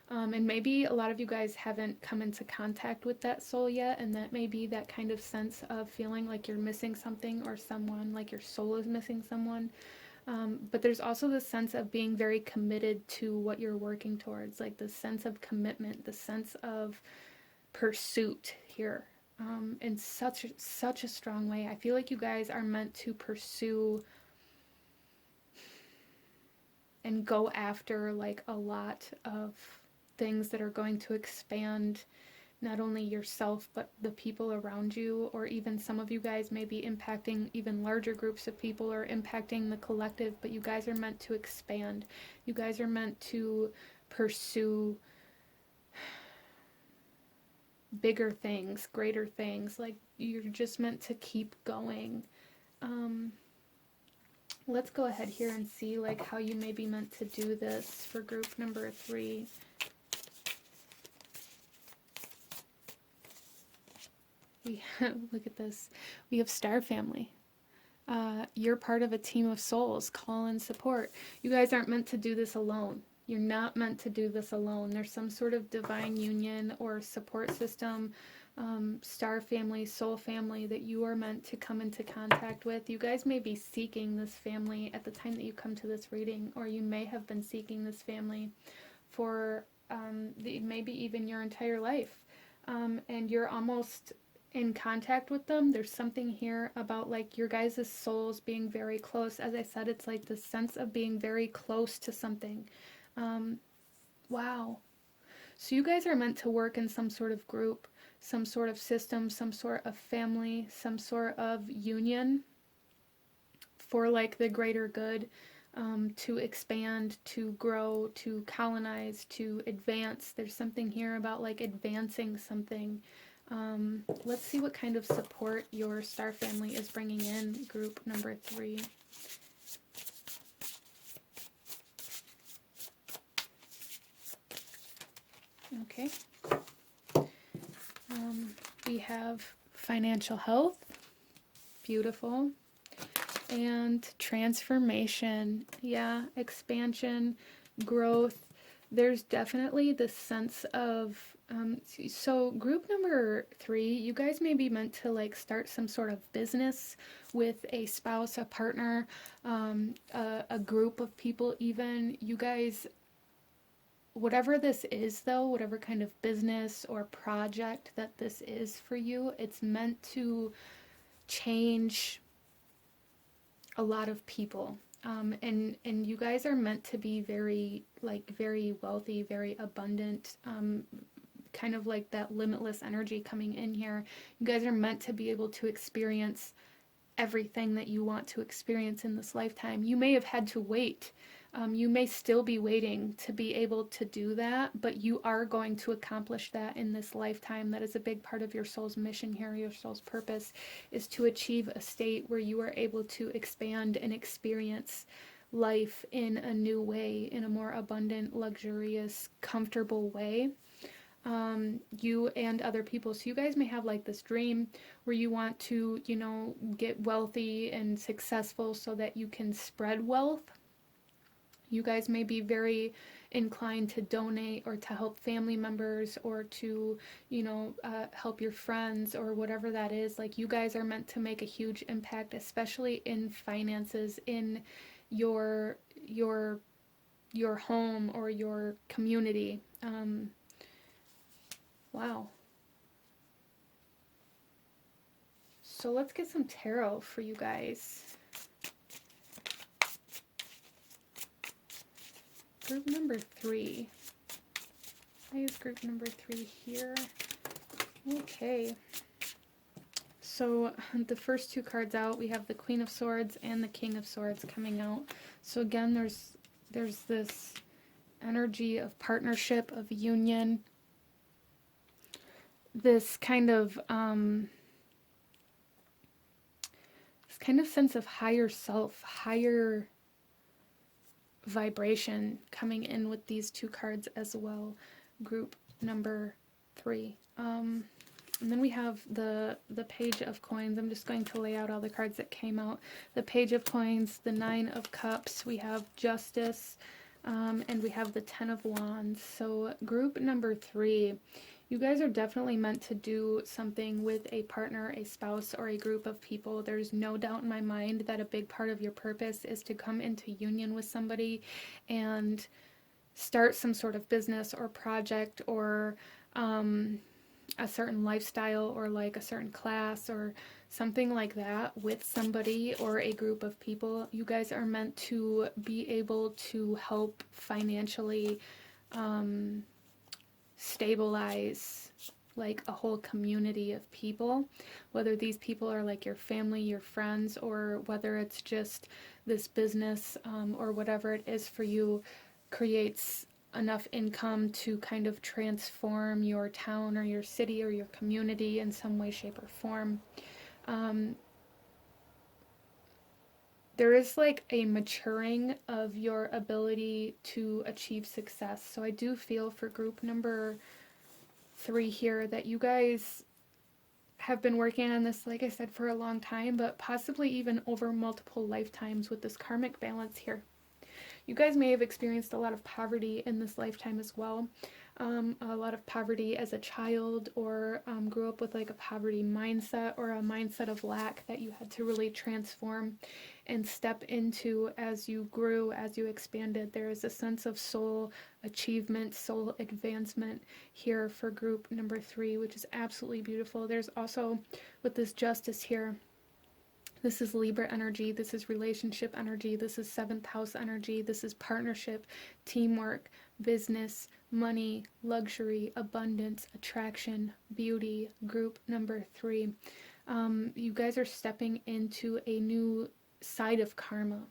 And maybe a lot of you guys haven't come into contact with that soul yet, and that may be that kind of sense of feeling like you're missing something or someone, like your soul is missing someone. But there's also this sense of being very committed to what you're working towards, like the sense of commitment, the sense of pursuit here, in such a strong way. I feel like you guys are meant to pursue and go after like a lot of things that are going to expand not only yourself but the people around you, or even some of you guys may be impacting even larger groups of people or impacting the collective, but you guys are meant to expand. You guys are meant to pursue bigger things, greater things. Like you're just meant to keep going. Let's go ahead here and see like how you may be meant to do this for group number 3. We have, look at this. We have Star Family. You're part of a team of souls. Call and support. You guys aren't meant to do this alone. You're not meant to do this alone. There's some sort of divine union or support system, star family, soul family that you are meant to come into contact with. You guys may be seeking this family at the time that you come to this reading, or you may have been seeking this family for maybe even your entire life. And you're almost in contact with them. There's something here about like your guys' souls being very close. As I said, it's like the sense of being very close to something. Wow. So you guys are meant to work in some sort of group, some sort of system, some sort of family, some sort of union for like the greater good, to expand, to grow, to colonize, to advance. There's something here about like advancing something. Let's see what kind of support your star family is bringing in, group number 3. Okay. We have financial health, Beautiful. And transformation. Yeah, expansion, growth. There's definitely this sense of, so group number 3, you guys may be meant to like start some sort of business with a spouse, a partner, a group of people even. You guys, whatever this is though, whatever kind of business or project that this is for you, it's meant to change a lot of people. And you guys are meant to be very wealthy, very abundant, kind of like that limitless energy coming in here. You guys are meant to be able to experience everything that you want to experience in this lifetime. You may have had to wait. You may still be waiting to be able to do that, but you are going to accomplish that in this lifetime. That is a big part of your soul's mission here. Your soul's purpose is to achieve a state where you are able to expand and experience life in a new way, in a more abundant, luxurious, comfortable way. You and other people. So you guys may have like this dream where you want to, get wealthy and successful so that you can spread wealth. You guys may be very inclined to donate or to help family members or to, help your friends or whatever that is. Like you guys are meant to make a huge impact, especially in finances, in your home or your community. Wow. So let's get some tarot for you guys. Group number 3. Why is group number 3 here? Okay. So the first 2 cards out, we have the Queen of Swords and the King of Swords coming out. So again, there's this energy of partnership, of union, this kind of sense of higher self, higher vibration coming in with these 2 cards as well. Group number 3. And then we have the Page of Coins. I'm just going to lay out all the cards that came out. The Page of Coins, the 9 of Cups, we have Justice, and we have the 10 of Wands. So group number 3, you guys are definitely meant to do something with a partner, a spouse, or a group of people. There's no doubt in my mind that a big part of your purpose is to come into union with somebody and start some sort of business or project or a certain lifestyle or like a certain class or something like that with somebody or a group of people. You guys are meant to be able to help financially stabilize like a whole community of people, whether these people are like your family, your friends, or whether it's just this business or whatever it is for you creates enough income to kind of transform your town or your city or your community in some way, shape, or form. There is like a maturing of your ability to achieve success. So I do feel for group number 3 here that you guys have been working on this, like I said, for a long time, but possibly even over multiple lifetimes with this karmic balance here. You guys may have experienced a lot of poverty in this lifetime as well. A lot of poverty as a child, or grew up with like a poverty mindset or a mindset of lack that you had to really transform and step into as you grew, as you expanded. There is a sense of soul achievement, soul advancement here for group number 3, which is absolutely beautiful. There's also, with this Justice here, this is Libra energy, this is relationship energy, this is 7th house energy, this is partnership, teamwork, business, money, luxury, abundance, attraction, beauty. Group number 3. You guys are stepping into a new side of karma.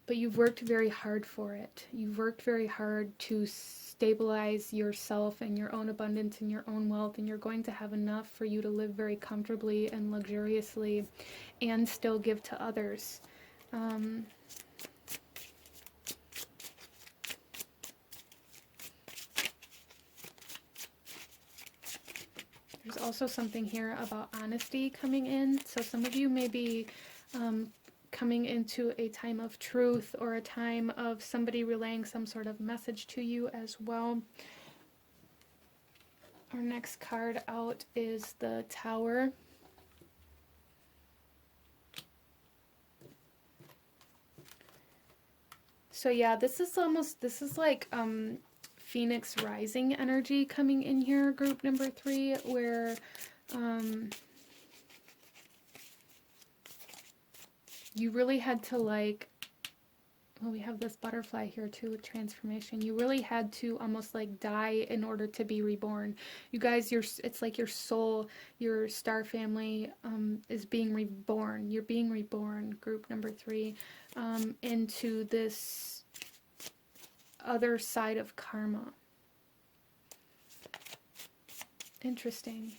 But you've worked very hard for it. You've worked very hard to stabilize yourself and your own abundance and your own wealth, and you're going to have enough for you to live very comfortably and luxuriously and still give to others. There's also something here about honesty coming in. So some of you may be coming into a time of truth or a time of somebody relaying some sort of message to you as well. Our next card out is the Tower. So yeah, this is like Phoenix Rising energy coming in here, group number 3, where you really had to like, well, we have this butterfly here too, transformation. You really had to almost like die in order to be reborn. You guys, it's like your soul, your star family is being reborn. You're being reborn, group number 3, into this other side of karma. Interesting.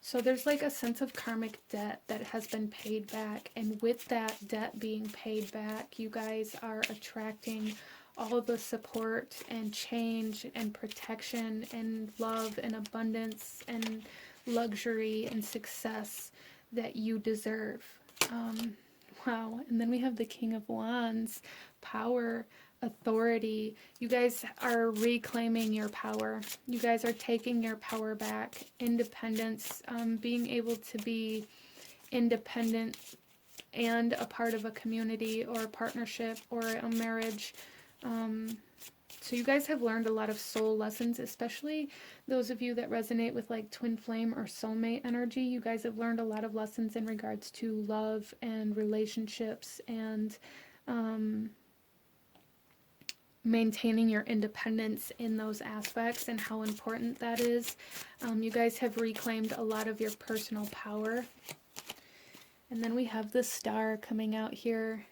So there's like a sense of karmic debt that has been paid back, and with that debt being paid back, you guys are attracting all of the support and change and protection and love and abundance and luxury and success that you deserve. Wow. And then we have the King of Wands, power, authority. You guys are reclaiming your power. You guys are taking your power back. Independence, being able to be independent and a part of a community or a partnership or a marriage. So you guys have learned a lot of soul lessons, especially those of you that resonate with like twin flame or soulmate energy. You guys have learned a lot of lessons in regards to love and relationships and maintaining your independence in those aspects and how important that is. You guys have reclaimed a lot of your personal power. And then we have the Star coming out here.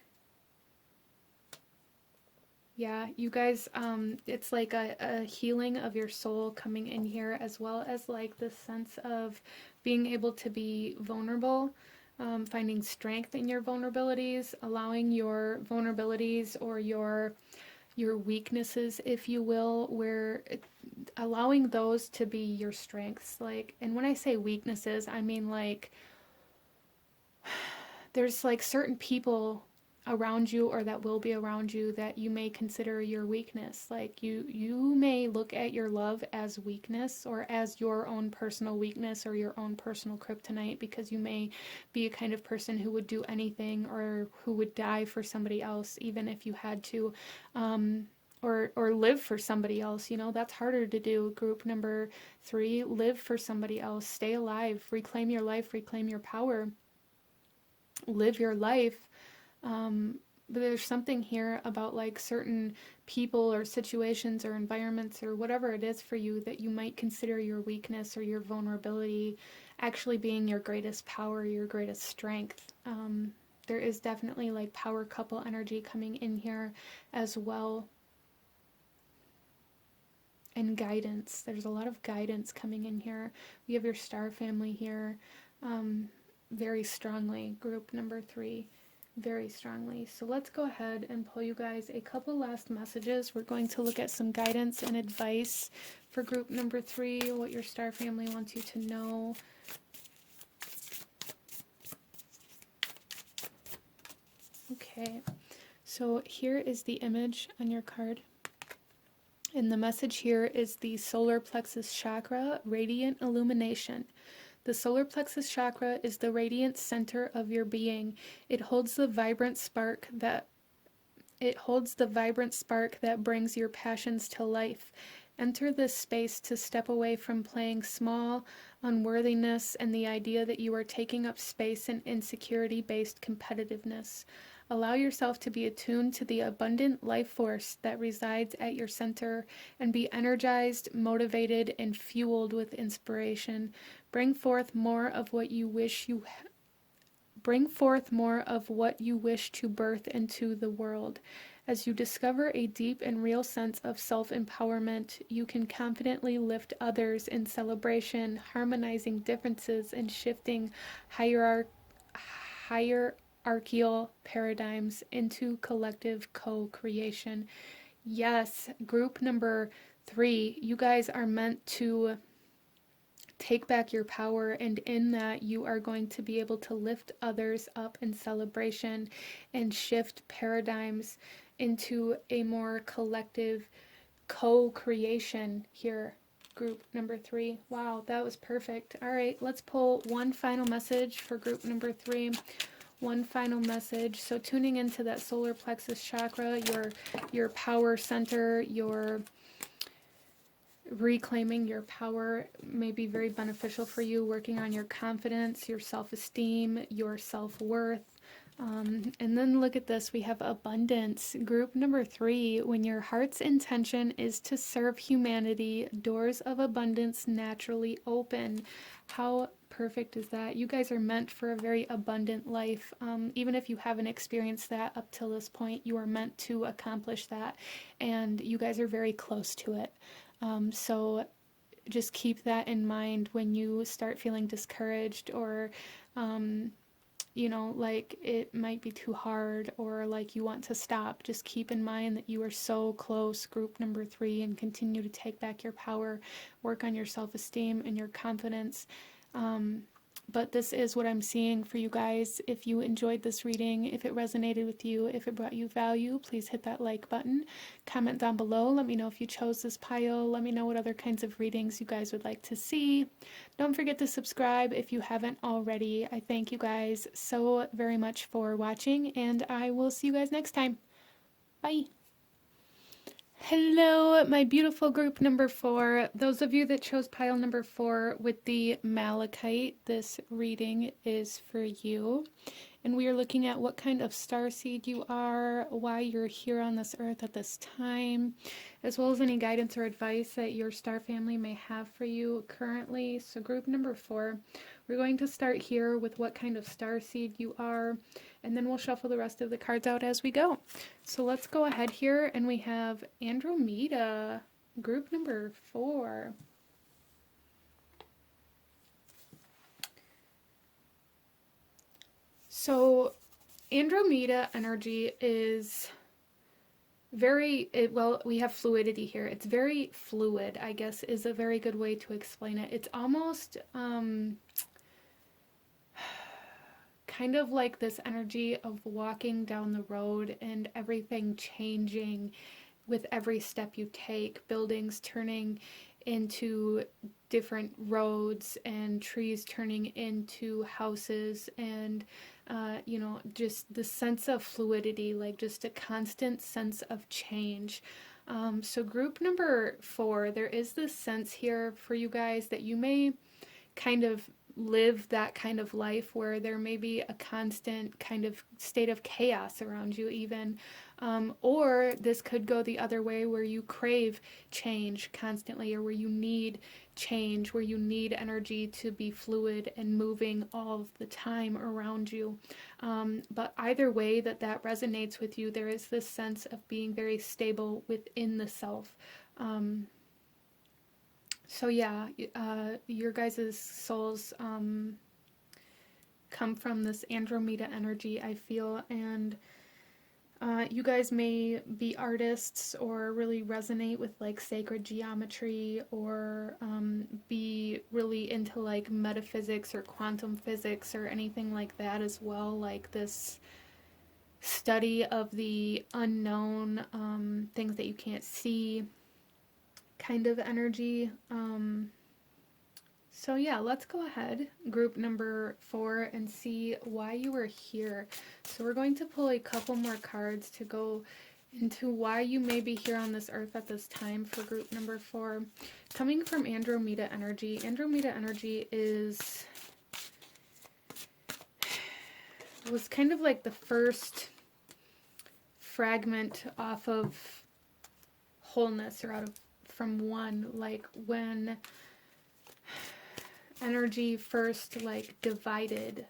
Yeah, you guys, it's like a healing of your soul coming in here, as well as like this sense of being able to be vulnerable, finding strength in your vulnerabilities, allowing your vulnerabilities or your weaknesses, if you will, allowing those to be your strengths. Like, and when I say weaknesses, I mean like there's like certain people around you or that will be around you that you may consider your weakness. Like you may look at your love as weakness or as your own personal weakness or your own personal kryptonite, because you may be a kind of person who would do anything or who would die for somebody else even if you had to, or live for somebody else. You know, that's harder to do. Group number 3, live for somebody else, stay alive, reclaim your life, reclaim your power, live your life. But there's something here about like certain people or situations or environments or whatever it is for you that you might consider your weakness or your vulnerability actually being your greatest power, your greatest strength. There is definitely like power couple energy coming in here as well. And guidance. There's a lot of guidance coming in here. We have your star family here very strongly, group number 3. Very strongly. So let's go ahead and pull you guys a couple last messages. We're going to look at some guidance and advice for group number 3, what your star family wants you to know. Okay, so here is the image on your card. And the message here is the solar plexus chakra, radiant illumination. The solar plexus chakra is the radiant center of your being. It holds the vibrant spark that brings your passions to life. Enter this space to step away from playing small, unworthiness, and the idea that you are taking up space in insecurity-based competitiveness. Allow yourself to be attuned to the abundant life force that resides at your center and be energized, motivated, and fueled with inspiration. Bring forth more of what you wish to birth into the world. As you discover a deep and real sense of self-empowerment, you can confidently lift others in celebration, harmonizing differences and shifting hierarchical paradigms into collective co-creation. Yes, group number 3, you guys are meant to take back your power, and in that you are going to be able to lift others up in celebration and shift paradigms into a more collective co-creation here. Group number 3. Wow, that was perfect. All right, let's pull one final message for group number 3. One final message. So tuning into that solar plexus chakra, your power center, your reclaiming your power may be very beneficial for you, working on your confidence, your self-esteem, your self-worth. And then look at this, we have abundance. Group number 3, when your heart's intention is to serve humanity, doors of abundance naturally open. How perfect is that? You guys are meant for a very abundant life. Even if you haven't experienced that up till this point, you are meant to accomplish that. And you guys are very close to it. So just keep that in mind when you start feeling discouraged, or you know, like it might be too hard, or like you want to stop. Just keep in mind that you are so close, group number 3, and continue to take back your power, work on your self-esteem and your confidence. But this is what I'm seeing for you guys. If you enjoyed this reading, if it resonated with you, if it brought you value, please hit that like button. Comment down below. Let me know if you chose this pile. Let me know what other kinds of readings you guys would like to see. Don't forget to subscribe if you haven't already. I thank you guys so very much for watching, and I will see you guys next time. Bye. Hello, my beautiful group number 4. Those of you that chose pile number 4 with the malachite, this reading is for you. And we are looking at what kind of starseed you are, why you're here on this earth at this time, as well as any guidance or advice that your star family may have for you currently. So group number 4, we're going to start here with what kind of starseed you are, and then we'll shuffle the rest of the cards out as we go. So let's go ahead here, and we have Andromeda, group number 4. So Andromeda energy is very, well, we have fluidity here. It's very fluid, I guess, is a very good way to explain it. It's almost kind of like this energy of walking down the road and everything changing with every step you take, buildings turning into different roads and trees turning into houses, and you know, just the sense of fluidity, like just a constant sense of change. So group number 4, there is this sense here for you guys that you may kind of live that kind of life where there may be a constant kind of state of chaos around you even, or this could go the other way where you crave change constantly, or where you need change, where you need energy to be fluid and moving all the time around you. But either way that resonates with you, there is this sense of being very stable within the self. So yeah, your guys' souls come from this Andromeda energy, I feel, and you guys may be artists or really resonate with like sacred geometry, or be really into like metaphysics or quantum physics or anything like that as well, like this study of the unknown, things that you can't see kind of energy. So yeah, let's go ahead, group number 4, and see why you are here. So we're going to pull a couple more cards to go into why you may be here on this earth at this time for group number 4. Coming from Andromeda energy was kind of like the first fragment off of wholeness, or out of from one, like when energy first like divided,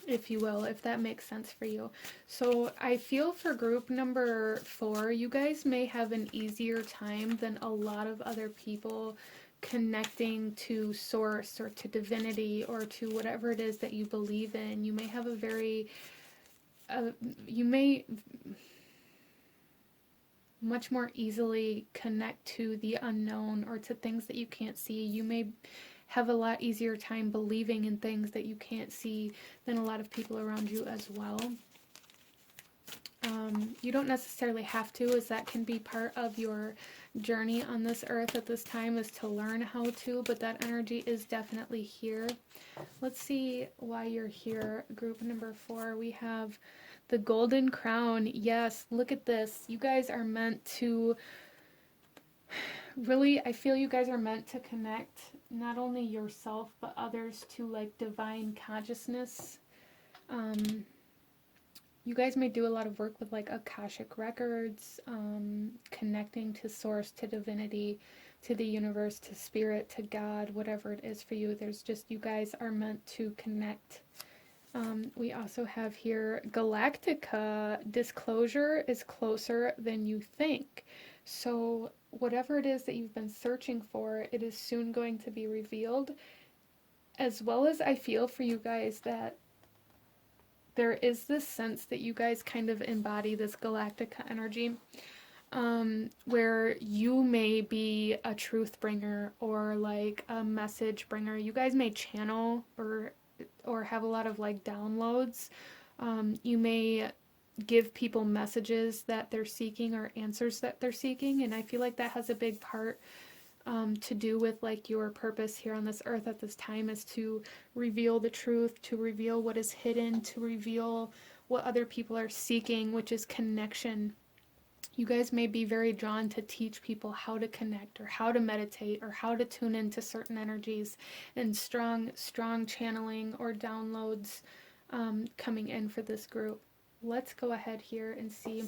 if you will, if that makes sense for you. So I feel for group number 4, you guys may have an easier time than a lot of other people connecting to source or to divinity or to whatever it is that you believe in. You may have a very much more easily connect to the unknown or to things that you can't see. You may have a lot easier time believing in things that you can't see than a lot of people around you as well. You don't necessarily have to, as that can be part of your journey on this earth at this time, is to learn how to, but that energy is definitely here. Let's see why you're here. Group number 4, we have the golden crown. Yes, look at this. You guys are meant to really, I feel you guys are meant to connect not only yourself but others to like divine consciousness. You guys may do a lot of work with like Akashic records, connecting to source, to divinity, to the universe, to spirit, to God, whatever it is for you. There's just, you guys are meant to connect. We also have here Galactica. Disclosure is closer than you think. So whatever it is that you've been searching for, it is soon going to be revealed. As well as I feel for you guys that there is this sense that you guys kind of embody this Galactica energy, where you may be a truth bringer or like a message bringer. You guys may channel or have a lot of like downloads. You may give people messages that they're seeking or answers that they're seeking, and I feel like that has a big part to do with like your purpose here on this earth at this time, is to reveal the truth, to reveal what is hidden, to reveal what other people are seeking, which is connection. You guys may be very drawn to teach people how to connect or how to meditate or how to tune into certain energies, and strong channeling or downloads coming in for this group. Let's go ahead here and see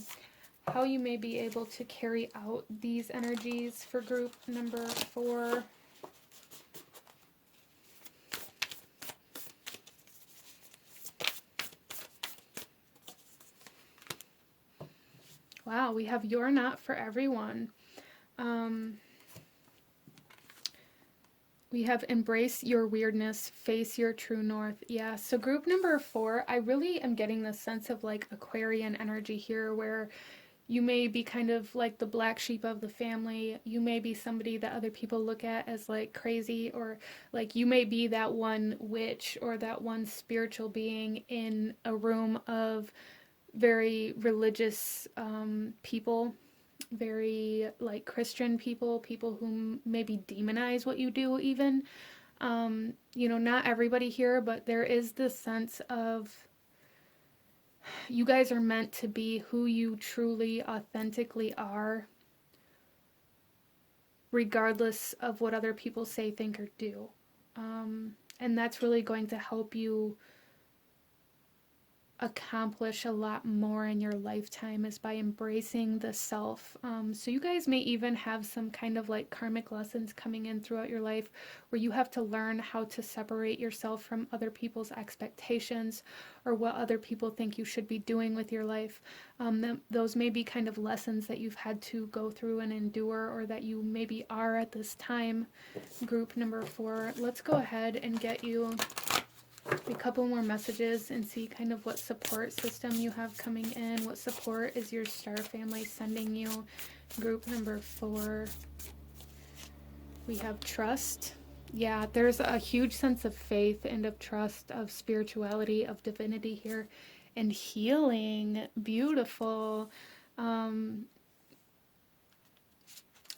how you may be able to carry out these energies for group number 4. Wow, we have You're Not for Everyone. We have Embrace Your Weirdness, Face Your True North. Yeah, so group number 4, I really am getting this sense of like Aquarian energy here, where you may be kind of like the black sheep of the family. You may be somebody that other people look at as like crazy, or like you may be that one witch or that one spiritual being in a room of very religious people, very like Christian people, people who maybe demonize what you do even. Not everybody here, but there is this sense of you guys are meant to be who you truly, authentically are, regardless of what other people say, think, or do. And that's really going to help you accomplish a lot more in your lifetime, is by embracing the self. So you guys may even have some kind of like karmic lessons coming in throughout your life, where you have to learn how to separate yourself from other people's expectations or what other people think you should be doing with your life. Those may be kind of lessons that you've had to go through and endure, or that you maybe are at this time. Group number 4, let's go ahead and get you a couple more messages and see kind of what support system you have coming in. What support is your star family sending you? Group number 4, we have trust. Yeah, there's a huge sense of faith and of trust, of spirituality, of divinity here, and healing. Beautiful.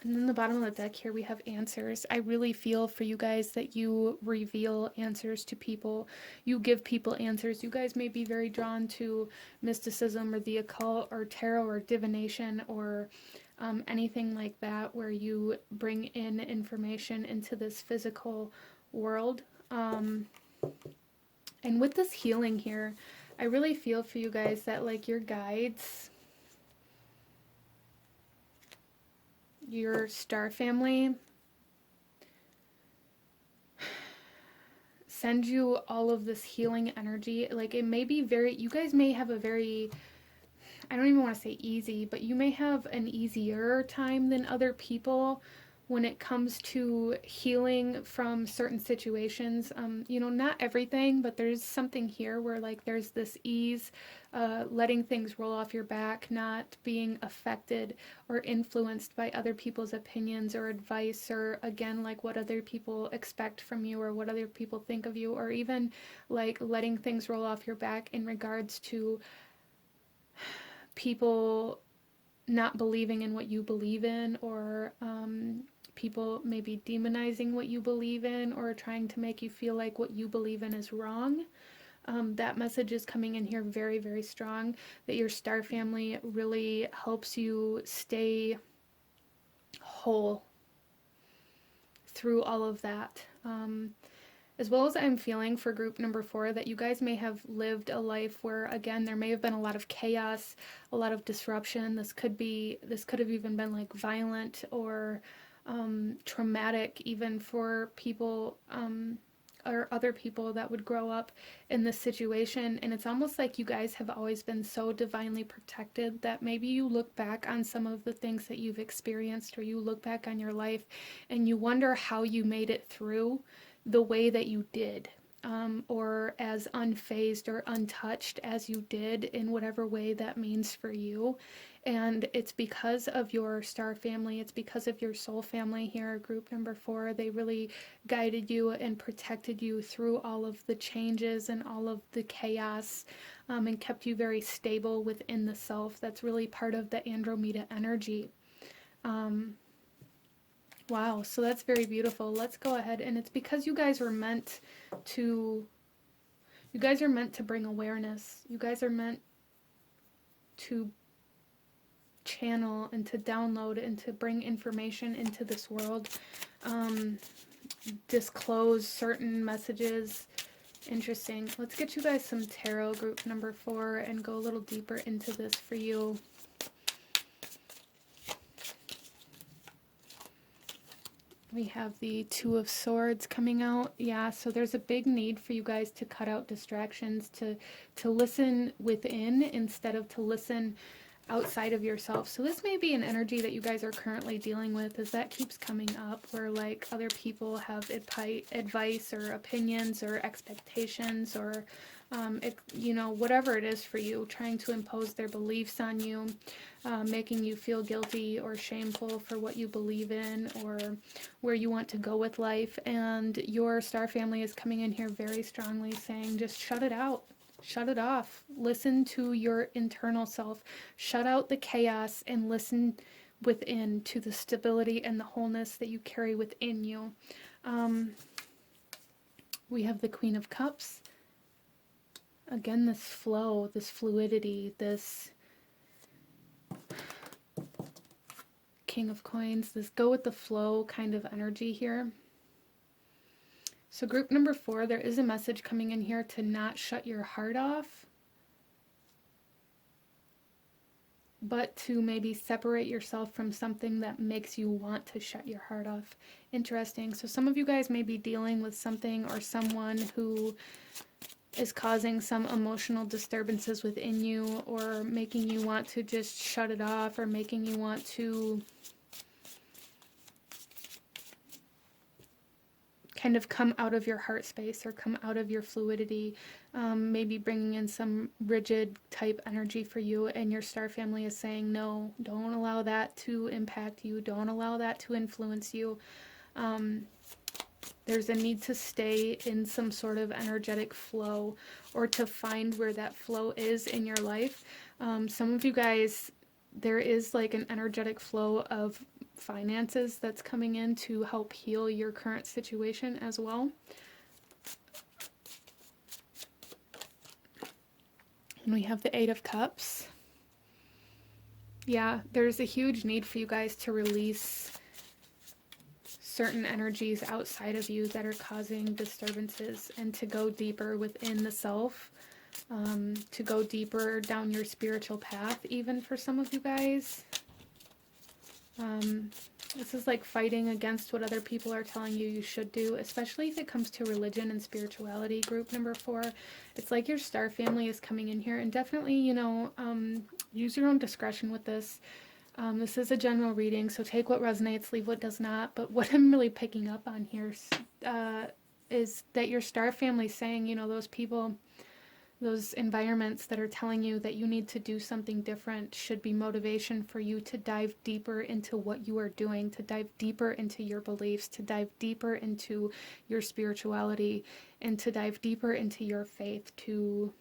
And then the bottom of the deck here, we have answers. I really feel for you guys that you reveal answers to people. You give people answers. You guys may be very drawn to mysticism or the occult or tarot or divination or anything like that, where you bring in information into this physical world. And with this healing here, I really feel for you guys that like your guides, your star family, send you all of this healing energy. Like it may be very, you guys may have a very, I don't even want to say easy, but you may have an easier time than other people when it comes to healing from certain situations. Not everything, but there's something here where like there's this ease, letting things roll off your back, not being affected or influenced by other people's opinions or advice, or again, like what other people expect from you or what other people think of you, or even like letting things roll off your back in regards to people not believing in what you believe in, or people maybe demonizing what you believe in, or trying to make you feel like what you believe in is wrong. That message is coming in here very, very strong, that your star family really helps you stay whole through all of that. As well as I'm feeling for group number 4 that you guys may have lived a life where, again, there may have been a lot of chaos, a lot of disruption. This could have even been like violent or traumatic, even for people or other people that would grow up in this situation. And it's almost like you guys have always been so divinely protected that maybe you look back on some of the things that you've experienced, or you look back on your life and you wonder how you made it through the way that you did, or as unfazed or untouched as you did, in whatever way that means for you. And it's because of your star family, it's because of your soul family here, group number 4. They really guided you and protected you through all of the changes and all of the chaos, and kept you very stable within the self. That's really part of the Andromeda energy. Wow, so that's very beautiful. Let's go ahead, and it's because you guys are meant to bring awareness. You guys are meant to channel and to download and to bring information into this world, disclose certain messages. Interesting. Let's get you guys some tarot, group number 4, and go a little deeper into this for you. We have the Two of Swords coming out. Yeah, so there's a big need for you guys to cut out distractions, to listen within instead of to listen outside of yourself. So this may be an energy that you guys are currently dealing with, as that keeps coming up, where like other people have advice or opinions or expectations, or whatever it is for you, trying to impose their beliefs on you, making you feel guilty or shameful for what you believe in or where you want to go with life. And your star family is coming in here very strongly saying, just shut it out. Shut it off. Listen to your internal self. Shut out the chaos and listen within to the stability and the wholeness that you carry within you. We have the Queen of Cups. Again, this flow, this fluidity, this King of Coins, this go with the flow kind of energy here. So group number 4, there is a message coming in here to not shut your heart off, but to maybe separate yourself from something that makes you want to shut your heart off. Interesting. So some of you guys may be dealing with something or someone who is causing some emotional disturbances within you, or making you want to just shut it off, or making you want to kind of come out of your heart space or come out of your fluidity, maybe bringing in some rigid type energy for you, and your star family is saying, no, don't allow that to impact you, don't allow that to influence you. There's a need to stay in some sort of energetic flow, or to find where that flow is in your life. Some of you guys, there is like an energetic flow of finances that's coming in to help heal your current situation as well. And we have the Eight of Cups. Yeah, there's a huge need for you guys to release certain energies outside of you that are causing disturbances, and to go deeper within the self, to go deeper down your spiritual path, even for some of you guys. This is like fighting against what other people are telling you you should do, especially if it comes to religion and spirituality, group number 4. It's like your star family is coming in here, and definitely, use your own discretion with this. This is a general reading, so take what resonates, leave what does not. But what I'm really picking up on here uh, is that your star family is saying, you know, those people, those environments that are telling you that you need to do something different should be motivation for you to dive deeper into what you are doing, to dive deeper into your beliefs, to dive deeper into your spirituality, and to dive deeper into your faith, to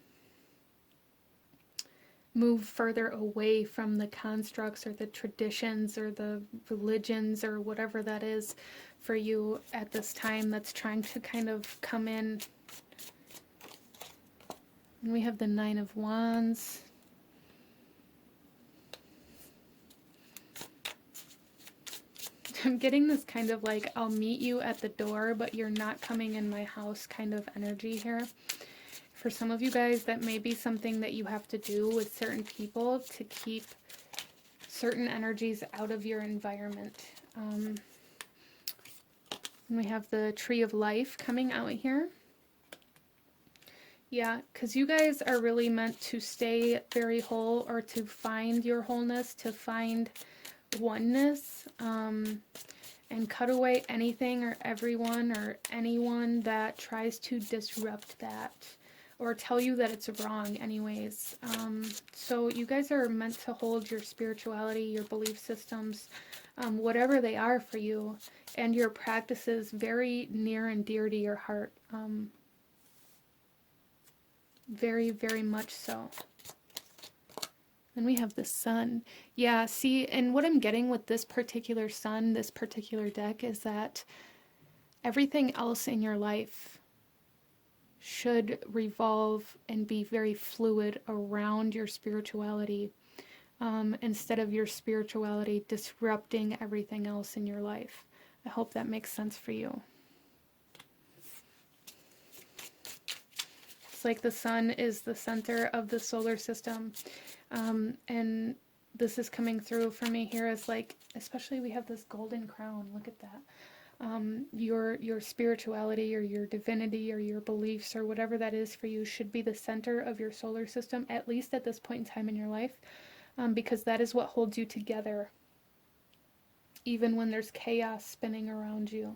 move further away from the constructs or the traditions or the religions or whatever that is for you at this time that's trying to kind of come in. And we have the Nine of Wands. I'm getting this kind of like, I'll meet you at the door, but you're not coming in my house kind of energy here. For some of you guys, that may be something that you have to do with certain people to keep certain energies out of your environment. And we have the Tree of Life coming out here. Yeah, because you guys are really meant to stay very whole, or to find your wholeness, to find oneness, and cut away anything or everyone or anyone that tries to disrupt that or tell you that it's wrong anyways. So you guys are meant to hold your spirituality, your belief systems, whatever they are for you, and your practices very near and dear to your heart. Very, very much so. Then we have the Sun. Yeah, see, and what I'm getting with this particular Sun, this particular deck, is that everything else in your life should revolve and be very fluid around your spirituality, instead of your spirituality disrupting everything else in your life. I hope that makes sense for you. It's like the Sun is the center of the solar system, and this is coming through for me here as like, especially we have this golden crown. Look at that. Your spirituality or your divinity or your beliefs or whatever that is for you should be the center of your solar system, at least at this point in time in your life, because that is what holds you together, even when there's chaos spinning around you.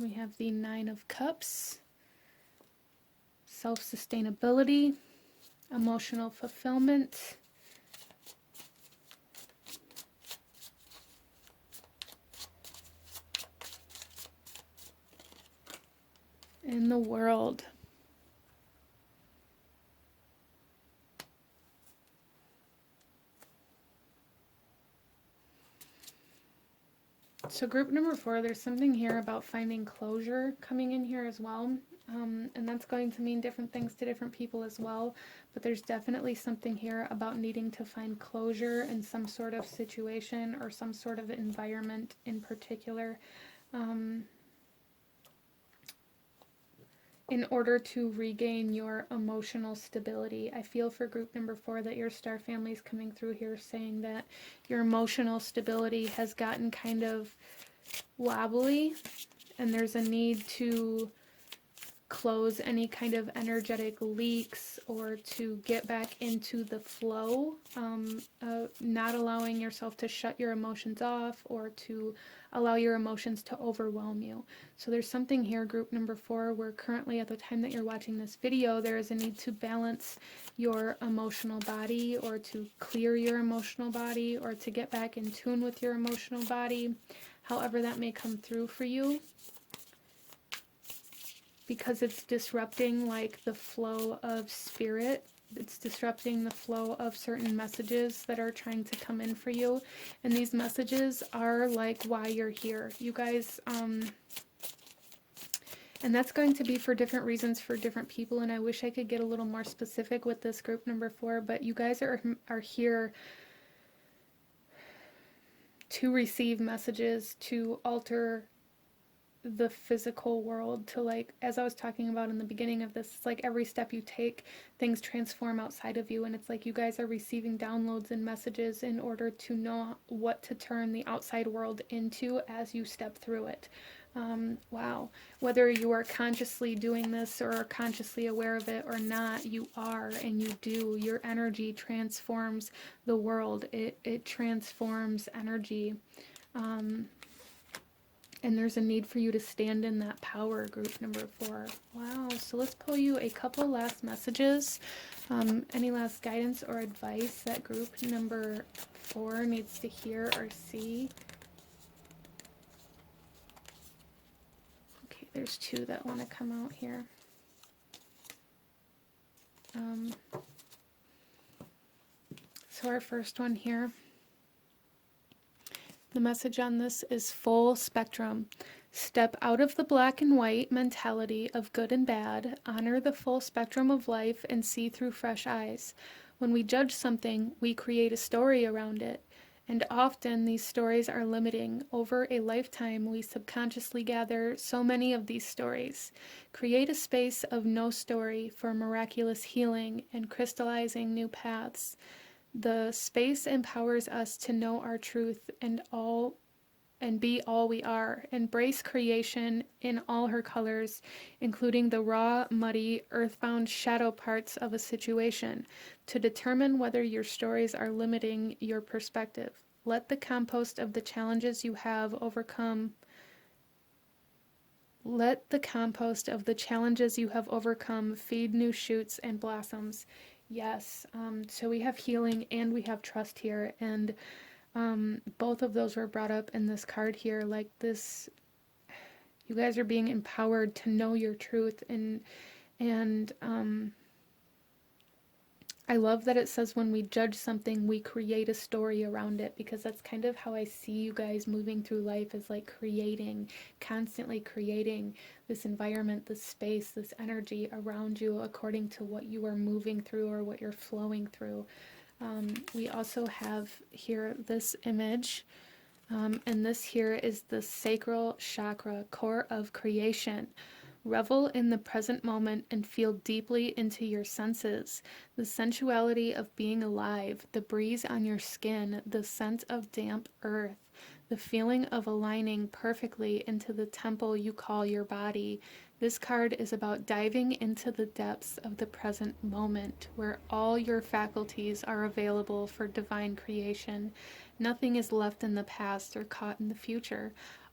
We have the Nine of Cups, self-sustainability, emotional fulfillment, in the World. So group number 4, there's something here about finding closure coming in here as well. And that's going to mean different things to different people as well. But there's definitely something here about needing to find closure in some sort of situation or some sort of environment in particular, in order to regain your emotional stability. I feel for group number 4 that your star family is coming through here saying that your emotional stability has gotten kind of wobbly, and there's a need to close any kind of energetic leaks or to get back into the flow, not allowing yourself to shut your emotions off or to allow your emotions to overwhelm you. So there's something here, group number 4, where currently at the time that you're watching this video, there is a need to balance your emotional body, or to clear your emotional body, or to get back in tune with your emotional body, however that may come through for you, because it's disrupting like the flow of spirit. It's disrupting the flow of certain messages that are trying to come in for you. And these messages are like why you're here. You guys, and that's going to be for different reasons for different people. And I wish I could get a little more specific with this group number 4, but you guys are here to receive messages, to alter the physical world, to, like, as I was talking about in the beginning of this, it's like every step you take, things transform outside of you, and it's like you guys are receiving downloads and messages in order to know what to turn the outside world into as you step through it. Wow. Whether you are consciously doing this or are consciously aware of it or not, you are and you do. Your energy transforms the world. It transforms energy. Um, and there's a need for you to stand in that power, group number 4. Wow. So let's pull you a couple last messages. Any last guidance or advice that group number 4 needs to hear or see? Okay, there's 2 that want to come out here. So our first one here, the message on this is full spectrum. Step out of the black and white mentality of good and bad, honor the full spectrum of life, and see through fresh eyes. When we judge something, we create a story around it. And often these stories are limiting. Over a lifetime, we subconsciously gather so many of these stories. Create a space of no story for miraculous healing and crystallizing new paths. The space empowers us to know our truth and be all we are. Embrace creation in all her colors, including the raw, muddy, earthbound shadow parts of a situation, to determine whether your stories are limiting your perspective. Let the compost of the challenges you have overcome feed new shoots and blossoms. Yes, so we have healing and we have trust here, and both of those were brought up in this card here. Like this, you guys are being empowered to know your truth, and I love that it says when we judge something, we create a story around it, because that's kind of how I see you guys moving through life, is like constantly creating this environment, this space, this energy around you according to what you are moving through or what you're flowing through. We also have here this image, and this here is the sacral chakra, core of creation. Revel in the present moment and feel deeply into your senses. The sensuality of being alive, the breeze on your skin, the scent of damp earth, the feeling of aligning perfectly into the temple you call your body. This card is about diving into the depths of the present moment, where all your faculties are available for divine creation. Nothing is left in the past or caught in the future.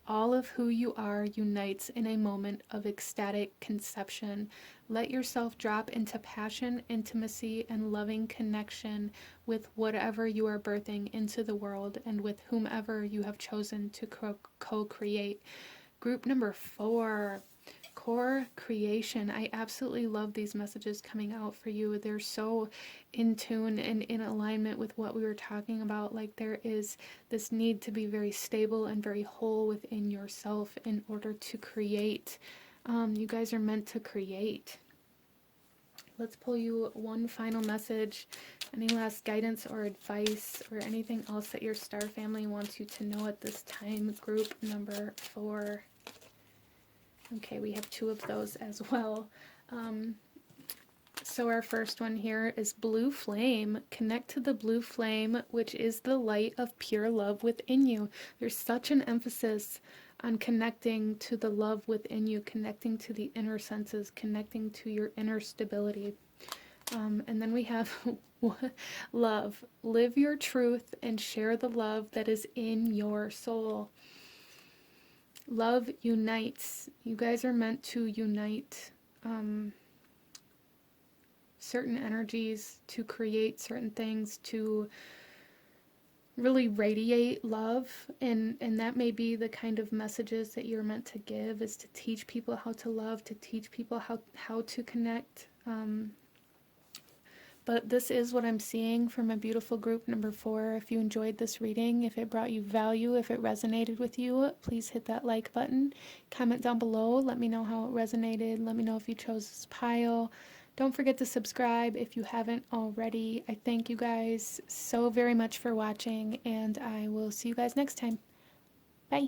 All of who you are unites in a moment of ecstatic conception. Let yourself drop into passion, intimacy, and loving connection with whatever you are birthing into the world and with whomever you have chosen to co-create. Group number 4, core creation. I absolutely love these messages coming out for you. They're so in tune and in alignment with what we were talking about. Like, there is this need to be very stable and very whole within yourself in order to create. You guys are meant to create. Let's pull you one final message. Any last guidance or advice or anything else that your star family wants you to know at this time? Group number 4. Okay, we have 2 of those as well. So our first one here is blue flame. Connect to the blue flame, which is the light of pure love within you. There's such an emphasis on connecting to the love within you, connecting to the inner senses, connecting to your inner stability. And then we have love. Live your truth and share the love that is in your soul. Love unites. You guys are meant to unite certain energies, to create certain things, to really radiate love, and that may be the kind of messages that you're meant to give, is to teach people how to love, to teach people how to connect. But this is what I'm seeing from a beautiful group number 4. If you enjoyed this reading, if it brought you value, if it resonated with you, please hit that like button. Comment down below. Let me know how it resonated. Let me know if you chose this pile. Don't forget to subscribe if you haven't already. I thank you guys so very much for watching, and I will see you guys next time. Bye.